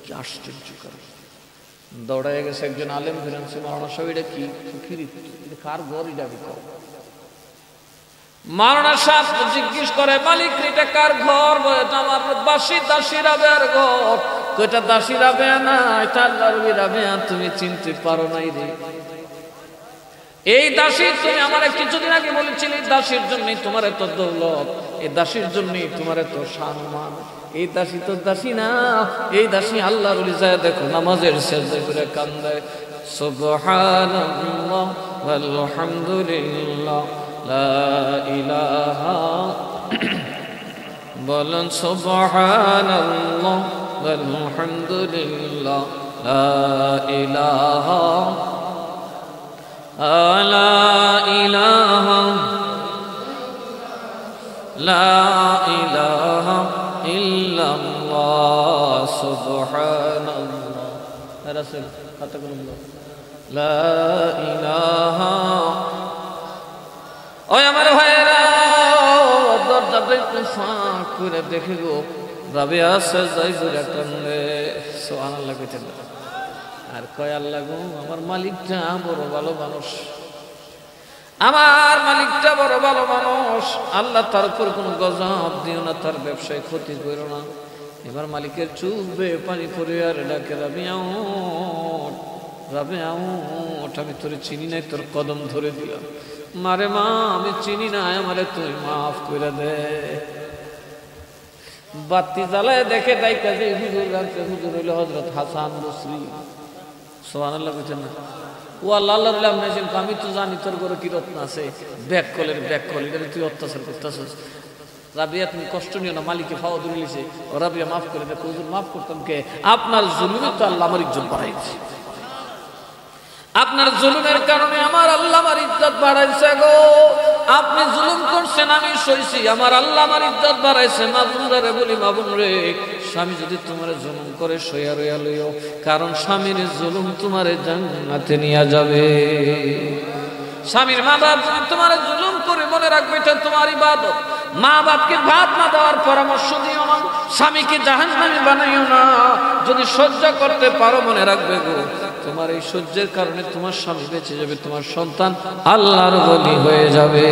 কি আশ্চর্য কারণ। দৌড়ায় গেছে একজন আলেম, ফিরেছে মাওলানা সাহেব, এটা কি কার ঘর? এটা মাওলানা সাহেব জিজ্ঞেস করে, মালিক এটা কার ঘর? এটা আমার দাসী রাবেয়ার ঘর। এটা দাসী রাবেয়া না, এটা আল্লাহর ওলি রাবেয়া, তুমি চিনতে পারো নাই রে। এই দাসী তুমি আমার কিছুদিন আগে বলেছিলে, দাসীর জন্যই তোমার এত দৌলত, এই দাসীর জন্যই তোমার এত সম্মান। এই দাসী তো দাসী না, এই দাসী আল্লাহর ওলি। যায় দেখো নামাজের সেজদায় করে কান্দে, সুবহানাল্লাহ ওয়ালহামদুলিল্লাহ লা ইলাহা, বলেন সুবহানাল্লাহ ওয়ালহামদুলিল্লাহ লা ইলাহা, লা ইলাহা লা ইলাহা ইল্লাল্লাহ, সুবহানাল্লাহ রাসূল ফাতাকুল্লাহ লা ইলাহা। ওই আমার ভাইরা দরজাটা একটু ফাঁক করে দেখে গো রাবিয়া সাজদায় করে কান্দে। সুবহানাল্লাহ কইতেন আর কয় আল্লাহ গো আমার মালিকটা বড় ভালো মানুষ, আমার মালিকটা বড় ভালো মানুষ, আল্লাহ তার উপর কোনো গজব দিও না, তার ব্যবসায় ক্ষতি করো না। এবার মালিকের চোখ বেয়ে পানি পড়ে আর ডাকে রাবিয়াও রাবিয়াও, আমি তোরে চিনি নাই, তোর কদম ধরে দিলাম। মারে মা আমি চিনি নাই, আমারে তুই মাফ করে দে। বাতি জ্বালায় দেখে দায়িত্ব যে হুজুর রাখছে, হুজুর হইল হযরত হাসান বসরি। সুবহানাল্লাহ কইতেন না? ও আল্লাহ আল্লাহ নাইছেন, আমি তো জানি তোর ঘরে কি রত্ন আছে, ব্যাক কলের ব্যাক কল, এটা তুই অত্যাচার করতেছিস। রাবিয়া তুমি কষ্ট নিও না, মালিকে ফাওয়া ধরে লিছে, রাবিয়া মাফ করে দে। হুজুর মাফ করতাম কে? আপনার জুলুমে তো আল্লাহ আমার ইজ্জত বাড়াইছে, আপনার জুলুমের কারণে আমার আল্লাহ আমার ইজ্জত বাড়াইছে গো। আপনি জুলুম করছেন আমি সইছি, আমার আল্লাহ আমার ইজ্জত বাড়াইছে। মা বোনরা বলি, মা বোন রে, স্বামী যদি তোমার জুলুম করে সইয়া রইয়া লইও, কারণ স্বামীর জুলুম তোমার জান্নাতে নিয়ে যাবে। স্বামীর মা বাপ যদি তোমার জুলুম করে, মনে রাখবে এটা তোমার ইবাদত। মা বাপকে ভাত না দেওয়ার পরামর্শ দিও না, স্বামীকে জাহান্নামী বানাইও না। যদি সহ্য করতে পারো, মনে রাখবে গো তোমার এই সহ্যের কারণে তোমার স্বামী বেঁচে যাবে, তোমার সন্তান আল্লাহর ওলি হয়ে যাবে।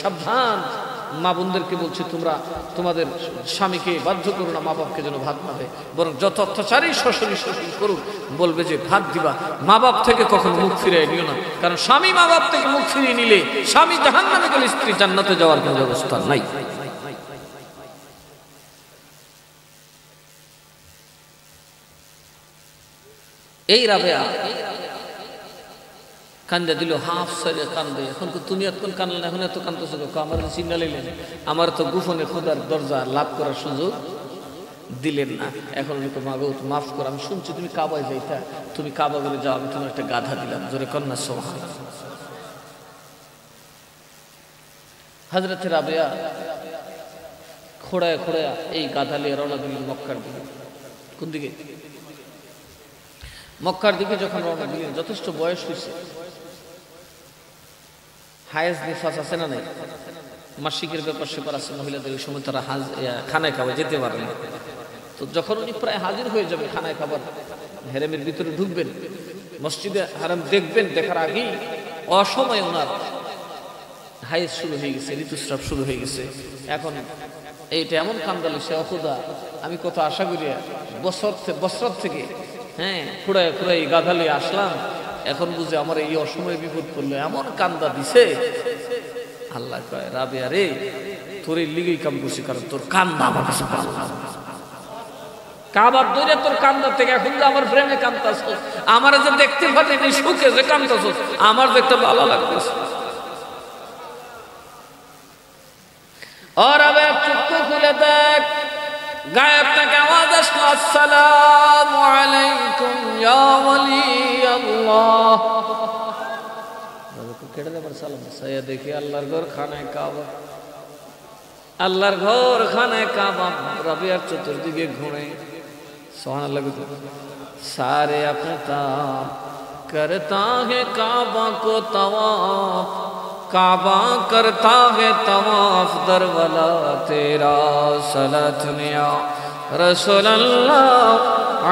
সাবধান, মা বোনদেরকে বলছি, তোমরা তোমাদের স্বামীকে বাধ্য করো না মা বাপকে যেন ভাত না দেয়, বরং যত অত্যাচারী শ্বশুরি শ্বশুর করুক, বলবে যে ভাত দিবা। মা বাপ থেকে কখনো মুখ ফিরিয়ে নিও না, কারণ স্বামী মা বাপ থেকে মুখ ফিরিয়ে নিলে স্বামী জাহান্নামে গেলে স্ত্রী জান্নাতে যাওয়ার কোনো ব্যবস্থা নাই। এই রাবেয়া কান্দে দিল, হাফ সাইলে কান্দে। এখন তো তুমি এতক্ষণ কানলে না, এখন এত কান্দতেছো, আমার চিন্তা নিলেন, আমার তো গোপনে খোদার দরজা লাভ করার সুযোগ দিলেন না। এখন আমি তো মাগো মাফ করো, আমি শুনছি তুমি কাবায় যাইতা, তুমি কাবা বলে যাও, আমি তোমার একটা গাধা দিলাম, জোরে কন্যা সোহান। হযরতে রাবেয়া খোড়ায় খোড়ায় এই গাধা নিয়ে রওনা দিলেন মক্কার দিকে। কোন দিকে? মক্কার দিকে যখন রওনা দিলেন, যথেষ্ট বয়স হয়েছে, হায়েজ নিফাস আছে না নাই, মাসিকের ব্যাপার সেপার আছে মহিলাদের, ওই সময় তারা খানায় খাবার যেতে পারে না। তো যখন উনি প্রায় হাজির হয়ে যাবে খানায় খাবার, হেরেমের ভিতরে ঢুকবেন, মসজিদে হারাম দেখবেন, দেখার আগেই অসময়ে ওনার হায়েজ শুরু হয়ে গেছে, ঋতুস্রাব শুরু হয়ে গেছে। এখন এইটা এমন কান্দালি, সে অখুদা আমি কত আশা করি বছর থেকে খুঁড়ায় খুঁড়াই গাধালে আসলাম, এখন বুঝে আমার এই অসময়ে বিপদ পড়লো, এমন কান্দা দিছে। আল্লাহ কয় রাবেয়া রে, তোর এই লিগেই কাম করছি, কারণ তোর কান্দা আমার কাছে ভালো লাগে। কাবার দৌড়ে তোর কান্দা থেকে এখন যে আমার প্রেমে কান্দাছ, আমার যে দেখতে পাচ্ছি সুখে যে কান্দাছ, আমার দেখতে ভালো লাগতেছে। ও রাবেয়া চুপ খুলে দেখ, গায়েব থেকে আওয়াজ আসলো, আসসালামু আলাইকুম ইয়া ওয়ালি আল্লাহ। কেটে দেবার সালাম সাইয়া দেখি আল্লাহর ঘর খানায় কাবা, আল্লাহর ঘর খানায় কাবা। রাবেয়ার চতুর্দিকে ঘুরে সুবহানাল্লাহ, সারে আপনা करता है काबा को तवाफ, काबा करता है तवाफ, दरवाला तेरा सलातुनिया रसूल अल्लाह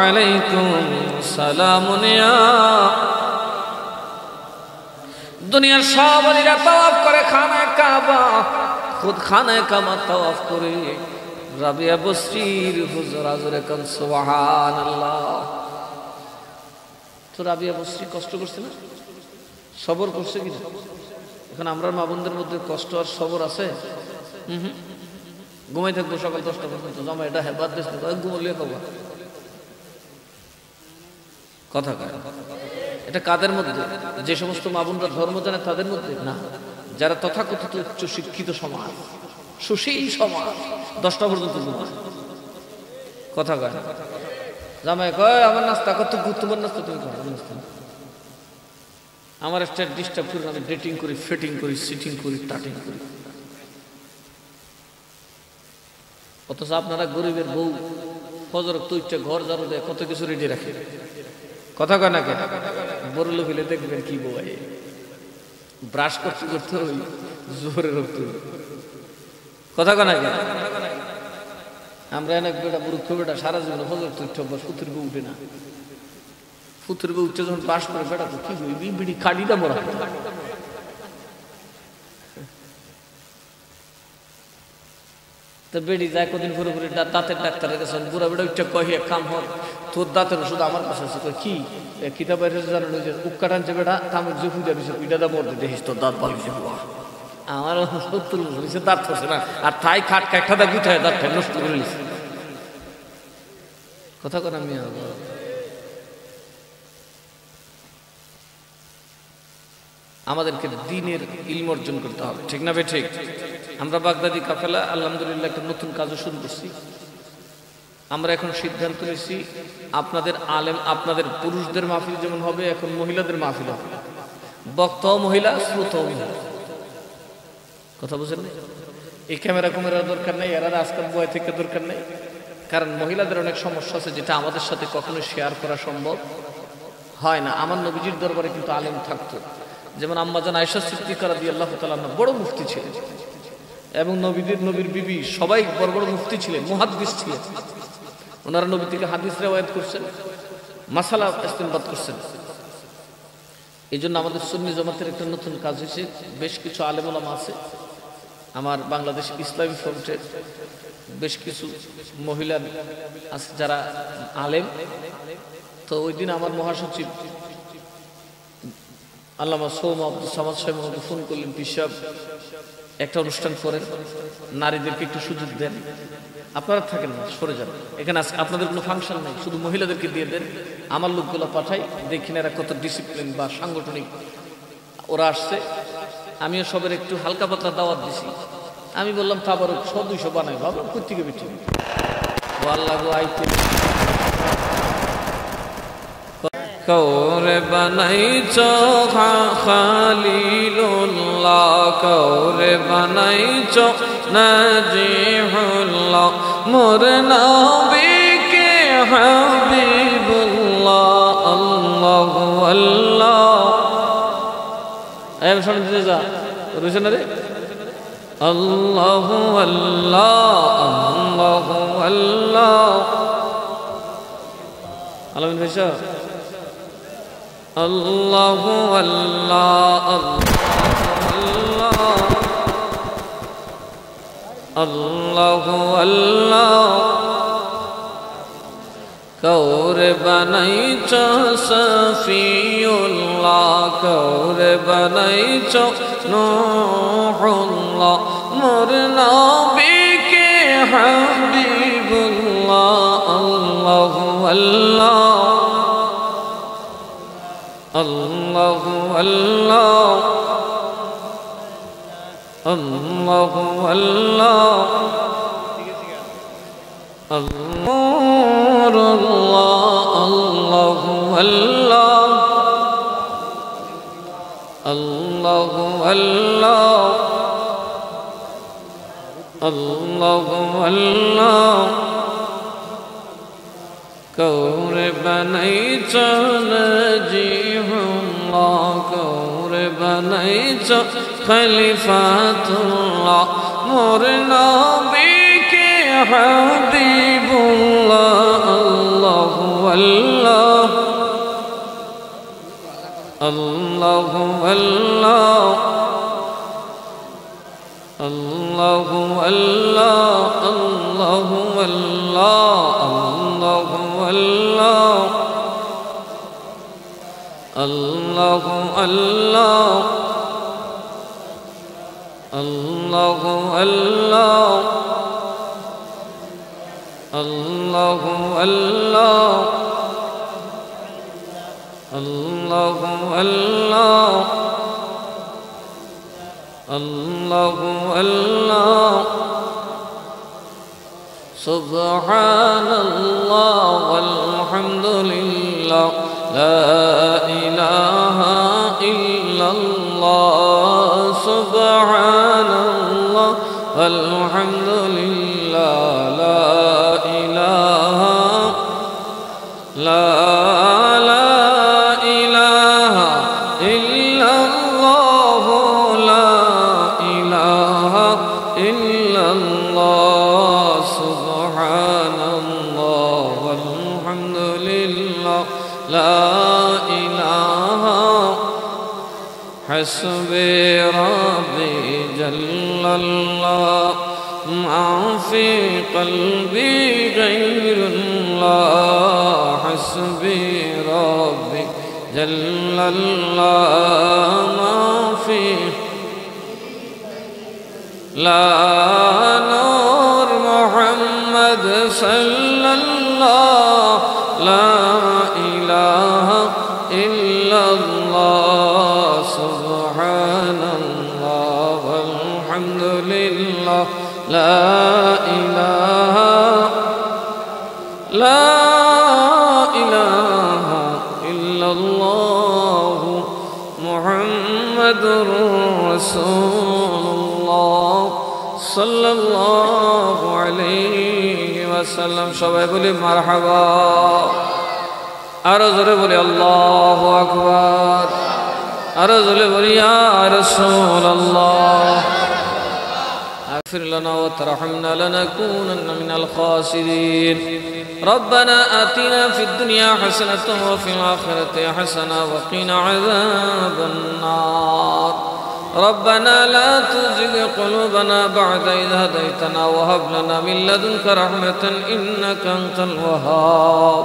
अलैकुम सलामुनिया। दुनियार सब अलीरा तवाफ करे खानाए काबा, खुद खानाए काबा तवाफ करे। রাবিয়া বসরির হুজুর আজরে কান সুবহানাল্লাহ। তো রাবিয়া বসরি কষ্ট করছে না, সবর করছে কিনা? এখন আমরা মা বোনদের মধ্যে কষ্ট আর সবর আছে? ঘুমাই থাকবো সকাল 10টা পর্যন্ত, জামা এটা হেবাদ দিস না, ঘুমলে পাবো কথা কয়। এটা কাদের মধ্যে? যে সমস্ত মা বোনরা ধর্ম জানে তাদের মধ্যে না, যারা তথাকথিত উচ্চ শিক্ষিত সমাজ, সুশীল সমাজ, 10টা পর্যন্ত ঘুমায় কথা কয়। জামাই কয় আমার নাস্তা কত, তোমার নাস্তা তুমি করো, আমার একটা ডিস্টার্ব করি, আমি ডেটিং করি, ফিটিং করি, সিটিং করি, টাটিং করি। অথচ আপনারা গরিবের বউ ফজর তো ইচ্ছা ঘর ঝাড়ু দেয়, কত কিছু রেডি রাখে, কথা কয় না কেন? বড় লোক হলে দেখবেন কি বই ব্রাশ করতে করতে ওই জোরে রক্ত, কথা কয় না কেন? আমরা এনে বেটা বুড়ো বেটা সারা জীবন ফজর তো ইচ্ছা অভ্যাস, ফুতুর বউ উঠে না, ফুতুর বউ উঠছে যখন ব্রাশ করে বেটা তো কি বই বিড়ি কাটিটা মরা, বেড়ি যায় কদিন ঘুরে ঘুরে দাঁতের ডাক্তারের কাছে, বুড়া বেড়া উচ্চ কহি এক কাম হল তোর দাঁতের ওষুধ আমার কাছে আছে, কি কিতাব জানো যে উক্কা টানছে বেটা কামের যে পূজা দিছে পিঠাটা মরতে দেখিস তোর দাঁত পালিছে, আমার 70 বছর দাঁত হচ্ছে না, আর তাই খাট একটা গুছায় দাঁত নষ্ট করে নিছে, কথা কন আমি আমাদেরকে দ্বীনের ইলম অর্জন করতে হবে, ঠিক না ভাই? ঠিক। আমরা বাগদাদি কাফেলা আলহামদুলিল্লাহ একটা নতুন কাজও শুরু করছি। আমরা এখন সিদ্ধান্ত নিয়েছি আপনাদের আলেম, আপনাদের পুরুষদের মাহফিল যেমন হবে, এখন মহিলাদের মাহফিল হবে, বক্তাও মহিলা, শ্রোতাও মহিলা, কথা বুঝেন না? এই ক্যামেরা কুমেরার দরকার নেই, এরা আজকাল বয় থেকে দরকার নেই, কারণ মহিলাদের অনেক সমস্যা আছে যেটা আমাদের সাথে কখনো শেয়ার করা সম্ভব হয় না। আমার নবীজির দরবারে কিন্তু আলেম থাকতো, যেমন আম্মাজান আয়েশা সিদ্দিকা রাদিয়াল্লাহু তাআলা আনহা বড় মুফতি ছিলেন, এবং নবীর বিবি সবাই বড় বড় মুফতি ছিলেন, মুহাদ্দিস ছিলেন, ওনারা নবী থেকে হাদিস রিওয়ায়াত করছেন, মাসালা ইস্তেনবাত করছেন। এই জন্য আমাদের সুন্নি জামাতের একটা নতুন কাজ হয়েছে, বেশ কিছু আলেম ওলামা আছে, আমার বাংলাদেশ ইসলামী ফ্রন্টের বেশ কিছু মহিলা আছে যারা আলেম। তো ওই দিন আমার মহাসচিব আল্লামা সৌম আব্দুল সামাদ সাহেব আমাকে ফোন করলেন, পিসাব একটা অনুষ্ঠান করেন, নারীদেরকে একটু সুযোগ দেন, আপনারা থাকেন না, সরে যান, এখানে আপনাদের কোনো ফাংশন নেই, শুধু মহিলাদেরকে দিয়ে দেন, আমার লোকগুলো পাঠাই, দেখি না এরা কত ডিসিপ্লিন বা সাংগঠনিক। ওরা আসছে, আমিও সবের একটু হালকা পাতলা দাওয়াত দিছি। আমি বললাম তাবারক 100-200 বানাই, ভাবলাম কই থেকে বেটি ও আল্লাহ গো আইতে কৌরে বানাইছ খালিলুল্লাহ, কৌরে বানাইছ নাজিহুল্লাহ, মোর নবীকে হাবিবুল্লাহ, আল্লাহু আল্লাহ। এই শুনে দিতে যা রইছ না রে, আল্লাহু আল্লাহ, আল্লাহু আল্লাহ। আলামিন ভাই সাহেব, আল্লাহু আল্লাহ, আল্লাহু আল্লাহ। কৌরে বানাইছ সফিউল্লাহ, কৌরে বানাইছ নূহুল্লাহ, মোর নবীকে হাবিবুল্লাহ, আল্লাহু আল্লাহ, আল্লাহু আল্লাহ, আল্লাহু আল্লাহ, আল্লাহু আল্লাহ, আল্লাহু আল্লাহ, আল্লাহু আল্লাহ। কৌরে বানাইছ নাজিহুল্লাহ, কৌরে বানাইছ খলিফাতুল্লাহ, মোর নবীকে হাবিবুল্লাহ, আল্লাহু আল্লাহ, আল্লাহু আল্লাহ, আল্লাহু আল্লাহ, আল্লাহু আল্লাহ, আল্লাহু আল্লাহ, আল্লাহু আল্লাহ, আল্লাহু আল্লাহ, আল্লাহু আল্লাহ, আল্লাহু আল্লাহ, আল্লাহু আল্লাহ। সুবহানাল্লাহ ওয়ালহামদুলিল্লাহ, লা ইলাহা ইল্লাল্লাহ, সুবহানাল্লাহ ওয়ালহামদুলিল্লাহ, লা ইলাহা লা ইলাহা ইল্লাল্লাহ লা ইলাহা ইল্লাল্লাহ সুবহানাল্লাহ ওয়ালহামদুলিল্লাহ লা ইলাহা হাসবি রাব্বি জাল্লাল্লাহ মা ফি কলবি গায়রুল্লাহ হাসবি রাব্বি জাল্লাল্লাহ মা ফি লা নূর মুহাম্মদ সাল্লাল্লাহ লা ইলাহা ইল্লাল্লাহ সুবহানাল্লাহ ওয়ালহামদুলিল্লাহ লা ইলাহা ইল্লাল্লাহ মুহাম্মাদুর রাসূলুল্লাহ সাল্লাল্লাহু আলাইহি ওয়াসাল্লাম। সবাই বলি মারহাবা, আরো জোরে বলি আল্লাহু আকবার, আরো জোরে বলি ইয়া রাসূলুল্লাহ। اغفر لنا وترحمنا لنكونن من الخاسرين. ربنا آتنا في الدنيا حسنة وفي الآخرة حسنة وقنا عذاب النار. ربنا لا تزغ قلوبنا بعد إذ هديتنا وهب لنا من لدنك رحمة إنك أنت الوهاب.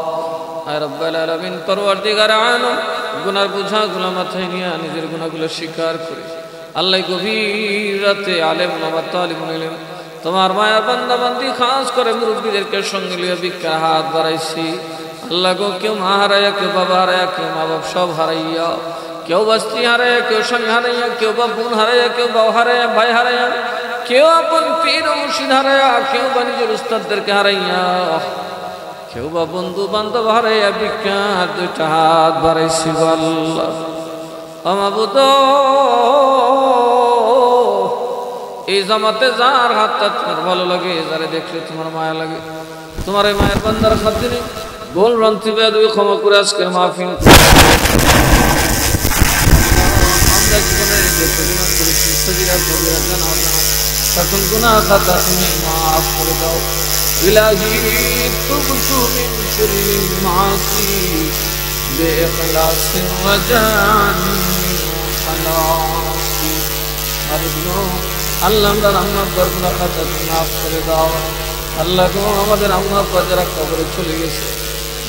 আয় রব্বুল আলামিন, পরওয়ারদিগার আলম, গুনার বোঝাগুলো মাথায় নিয়ে নিজের গুনাহগুলো স্বীকার করে আল্লাহ গভীর রাতে আলেম ওলামা তালিবুল ইলম তোমার মায়া বান্দা বান্দি খাস করে মুরব্বীদেরকে সঙ্গে লিয়ে ভিক্ষার হাত বাড়াইছি। আল্লাহ গো, কেউ মা হারাইয়া, কেউ বাবা হারাইয়া, কেউ মা বাপ সব হারাইয়া, কেউ বা স্ত্রী হারাইয়া, কেউ স্বামী হারাইয়া, কেউ বা বোন হারাইয়া, কেউ বাউ হারাইয়া, ভাই হারাইয়া, কেউ আপন পীর ও মুর্শিদ হারাইয়া, কেউ বা নিজের উস্তাদদেরকে হারাইয়া, কেউ বা বন্ধু বান্ধব হারাইয়া ভিক্ষার দুইটা হাত বাড়াইছি। আল্লাহ মাবুদ, এই জামাতে যার হাতটা তোমার ভালো লাগে, যারে দেখলে তোমার মায়া লাগে, তোমার এই মায়ের বান্দার খাতিরে ভুল ভ্রান্তি বেয়াদবি ক্ষমা করে আজকের মাহফিল আমরা জীবনের যে পরিমাণ করেছি সগীরা কবিরা জানা অজানা সকল গুনাহ খাতা তুমি মাফ করে দাও। ইলাহি তুবতু মিন কুল্লি মাসি بإخلاص وجاني خلاصي. আল্লাহ আমরা আম্মা আব্বার গুনাহ খাতা মাফ করে দাও। আল্লাহ গো, আমাদের আম্মা আব্বা যারা কবরে চলে গেছে,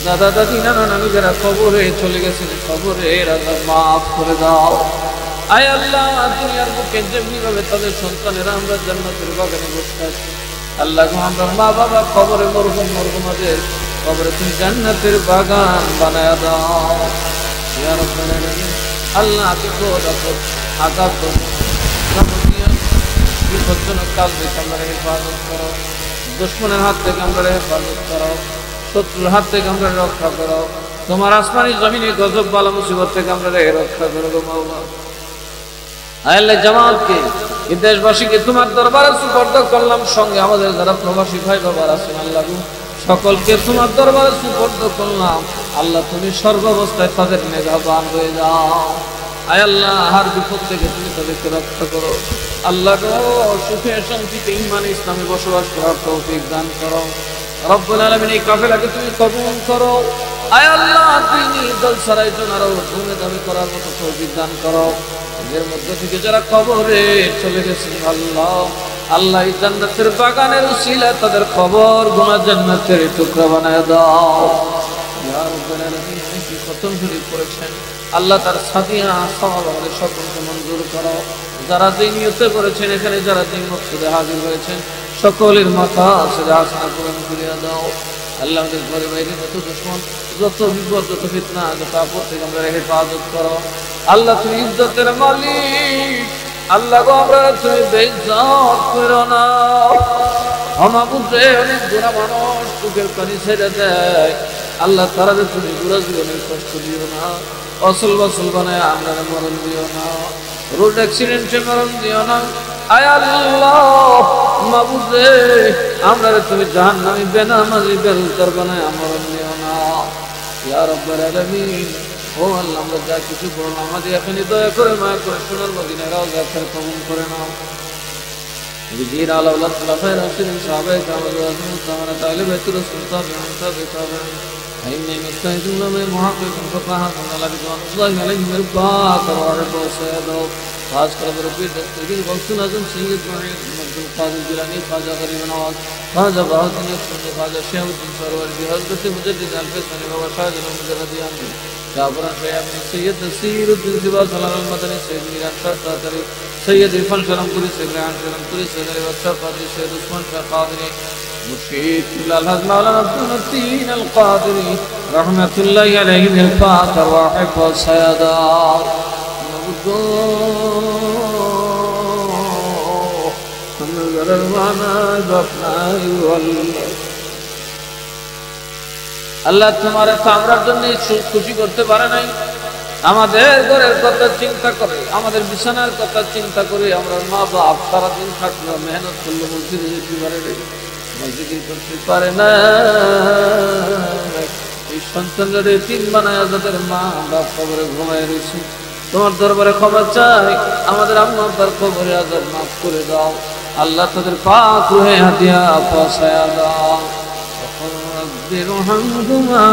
দাদা দাদি নানা নানি যারা কবরে চলে গেছে, কবরের আযাব মাফ করে দাও। আয় আল্লাহ, দুনিয়ার বুকে যেমনিভাবে তাদের সন্তানেরা আমরা জান্নাতের বাগানে বসে আছি, আল্লাহ গো, আমরা মা বাবা কবরে মরহুম মরহুমাদের কবরে তুমি জান্নাতের বাগান বানায়া দাও। ইয়া রাব্বাল আলামিন, আল্লাহ বিপদ আপদ আঘাত বিপজ্জনক কাজ থেকে আমরা হেফাজত করো, দুশমনের হাত থেকে আমরা হেফাজত করো, শত্রুর হাত থেকে আমরা রক্ষা করো, তোমার আসমানি জমিনে গজব বালা মুসিবত থেকে আমরা রক্ষা করো গো মাওলা। আল্লাহ জামাতকে, এই দেশবাসীকে তোমার দরবারে সুপর্দ করলাম, সঙ্গে আমাদের যারা প্রবাসী ভাই বাবার আছেন আল্লাহ সকলকে তোমার দরবারে সুপর্দ করলাম। আল্লাহ তুমি সর্বাবস্থায় তাদের মেঘাবান হয়ে যাও। আয় আল্লাহ, হার বিপদ থেকে তুমি তাদেরকে রক্ষা করো। আল্লাহ গো, সুখে শান্তিতে ঈমানে ইসলামে বসবাস করার তৌফিক দান করো। রব্বুল আলামিন, এই কাফেলাকে তুমি কবুল করো। আয় আল্লাহ, তুমি দল ছাড়াই জনারও ধুমে দামি করার মতো তৌফিক দান করো। এর মধ্যে থেকে যারা কবরে চলে গেছেন আল্লাহ, আল্লাহ এই জান্নাতের বাগানের উসিলায় তাদের কবর গুনাহ জান্নাতের টুকরা বানায় দাও। ইয়া রাব্বাল আলামিন, কি খতম শরীফ পড়েছেন আল্লাহ, তার সাদিয়া সওয়াব আমাদের সকলকে মঞ্জুর করো। যারা যে নিয়তে করেছেন, এখানে যারা যে মকসদে হাজির হয়েছেন, সকলের মাথা সেটা আশা পূরণ করিয়া দাও। আল্লাহ, আমাদের ঘরে বাইরে যত দুশমন, যত বিপদ, যত ফিতনা, যত আপদ থেকে আমরা হেফাজত করো। আল্লাহ, তুমি ইজ্জতের মালিক। আল্লাহ গো, আমরা তুমি বেইজ্জত করো না। আমাবুদে অনেক গুনাহ মানুষ চোখের পানি ছেড়ে দেয়। আল্লাহ, তারা তুমি গুড়া জীবনের কষ্ট দিও না, অসল বসল বানায় আমরা মরণ দিও না, রোড অ্যাক্সিডেন্টে মরণ দিও না। আয় আল্লাহ মাবুদে, আমরা তুমি জাহান্নামী বেনামাজি বেলতার বানায় মরণ দিও না। ইয়া রাব্বাল আলামিন। ও আল্লাহ, আমরা যা কিছু বললাম আমাদের এখনই দয়া করে মায়া করে সোনার মদিনায় রওজা করে কবুল করে নাও। বিজির আলা ওয়ালাদ খোলাফায়ে রাশিদিন সাহাবায়ে কেরাম রাদিয়াল্লাহু তাআলা তাআলা বাইতুর রাসূল তাবিঈন তাবিঈন আইম্মায়ে মুজতাহিদিন ওয়া মুহাক্কিকিন ফুকাহা আল্লাহ রিদওয়ানুল্লাহি আলাইহিম আল-পাক ওয়া সায়াদাও। खास कर रब्बी दस्तगीर गौसुल आज़म सैयद अब्दुल कादिर जिलानी, ख्वाजा गरीब नवाज, ख्वाजा बहाउद्दीन सुन्नी, ख्वाजा शहाबुद्दीन सरवरदी, हज़रत मुजद्दिद अल-फ़ैज़ानी बाबा शाहजान मुजद्दियानी, जाबरान शयाबनी, सैयद नसीरुद्दीन सिवा सलाम अल-मदनी, सैयद मीरान शाह तातरी, सैयद इरफान शरमपुरी, सैयद रेहान शरमपुरी, सैयद अली शाह कादरी, सैयद उस्मान शाह कादरी, मुर्शिद अल-हज़ मौलाना अब्दुल मतीन अल-कादरी रहमतुल्लाहि अलैहि बिल-पाक अर्वाह व सयादात। আল্লাহ তোমার আমরার জন্য খুশি করতে পারে নাই, আমাদের ঘরের কথা চিন্তা করে, আমাদের বিছানার কথা চিন্তা করে আমরা মা বাপ সারাদিন থাকলো মেহনত করলো মসজিদে যেতে পারে মসজিদে করতে পারে না। এই সন্তানদের তিন বানায় যাদের মা বাপ কবরে ঘুমায় রয়েছে, তোমার দরবারে ক্ষমা চাই, আমাদের আম্মা আব্বার কবরে আযাব মাফ করে দাও আল্লাহ, তাদের পাক রুহে হাদিয়া পৌঁছায়া দাও। রব্বিরহামহুমা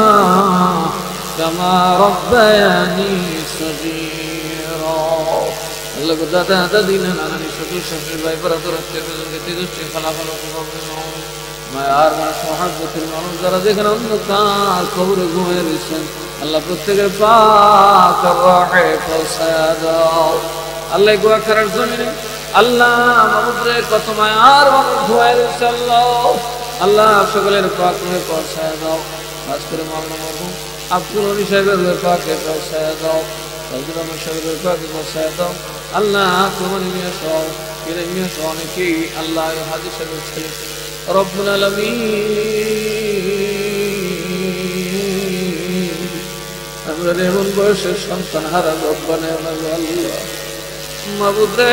কামা রাব্বায়ানি সগীরা। আল্লাহ গো দাদা দাদি নানা নানি শ্বশুর শাশুড়ি ভাই ব্রাদার আত্মীয়-স্বজনকে তেজস্বী ফলাফল মায়ার মানুষ মহাব্বতের মানুষ যারা যেখানে অন্ধকার কবরে ঘুমিয়ে রয়েছেন আল্লাহ প্রত্যেকের পাক রহে পৌঁছায়া দাও। আল্লাহ গোয়া করার জমিনে আল্লাহ মাহবুবে কত মায়ার মানুষ ঘুমিয়ে রয়েছে আল্লাহ, আল্লাহ সকলের পাক রহে পৌঁছায়া দাও। খাস করে মাওলানা মরহুম আব্দুল গনি সাহেবের রহে পাকে পৌঁছায়া দাও, আব্দুল রহমান সাহেবের রহে পাকে পৌঁছায়া দাও। আল্লাহ তোমার মিয়া সহ এর মিয়া সহ অনেকেই আল্লাহ হাজী সাহেবের ছেলে রব্বুল আলামিন আমরা এমন বয়সের সন্তান হারা রব্বানা আল্লাহ মাবুদ রে,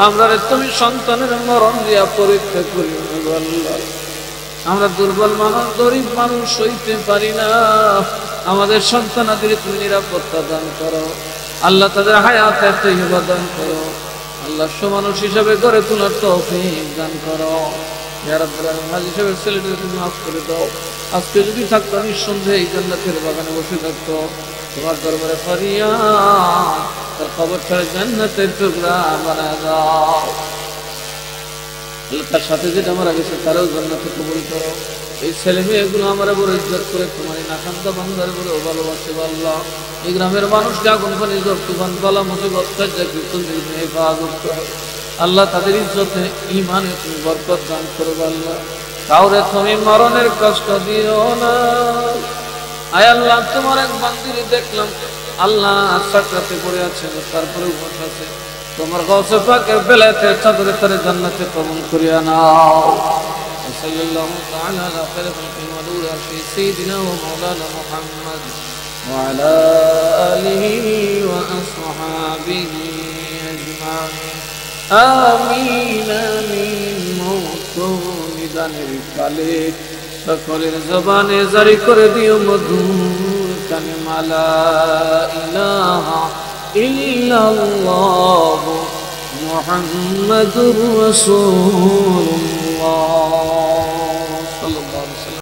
আমরা তুমি সন্তানের মরণ দিয়া পরীক্ষা করি আল্লাহ। আমরা দুর্বল মানুষ গরিব মানুষ সইতে পারি না, আমাদের সন্তানাদের তুমি নিরাপত্তা দান করো আল্লাহ, তাদের হায়াতে তাইয়্যিবা দান করো আল্লাহ, মানুষ হিসাবে গড়ে তোলার তৌফিক দান করো ইয়া রাব্বুল আলামিন। হাজী সাহেবের ছেলেদের তুমি মাফ করে দাও, আজকে যদি থাকতো নিঃসন্দেহে এই জান্নাতের বাগানে বসে থাকতো, তোমার দরবারে ফরিয়াদ তার খবর ছাড়া জান্নাতের টুকরা বানায় দাও আল্লাহ। তার সাথে যেটা মারা গেছে তারাও জান্নাতে কবুল করো। এই ছেলে মেয়েগুলো আমার বড় ইজ্জত করে তোমার নাখান্দা বান্দার বড় ভালোবাসে আল্লাহ। এই গ্রামের মানুষকে আগুন পানি ঝড় তুফান বালা মুসিবত হেফাজত করো আল্লাহ, তাদের ইজ্জতে ঈমানে তুমি বরকত দান করো আল্লাহ। কাউরে তুমি মরণের কষ্ট দিও না আয় আল্লাহ। তোমার এক বান্দিরে দেখলাম আল্লাহ সাকরাতে পড়ে আছে, তারপরে বসে আছে, তোমার গাউসে পাকের বেলায়েতে চাদরে তারে জান্নাতে কবুল করিয়া নাও। সাল্লাল্লাহু তাআলা আলা খায়রি খালকি ওয়া নূরি আরশি সাইয়্যিদিনা ওয়া মাওলানা মুহাম্মদ ওয়া আলা আলিহি ওয়া আসহাবিহি আজমাইন আমিন আমিন। মওত নিদানের কালে সকলের জবানে জারি করে দিও মধুর কালিমা লা ইলাহা ইল্লাল্লাহ মুহাম্মাদুর রাসূলুল্লাহ।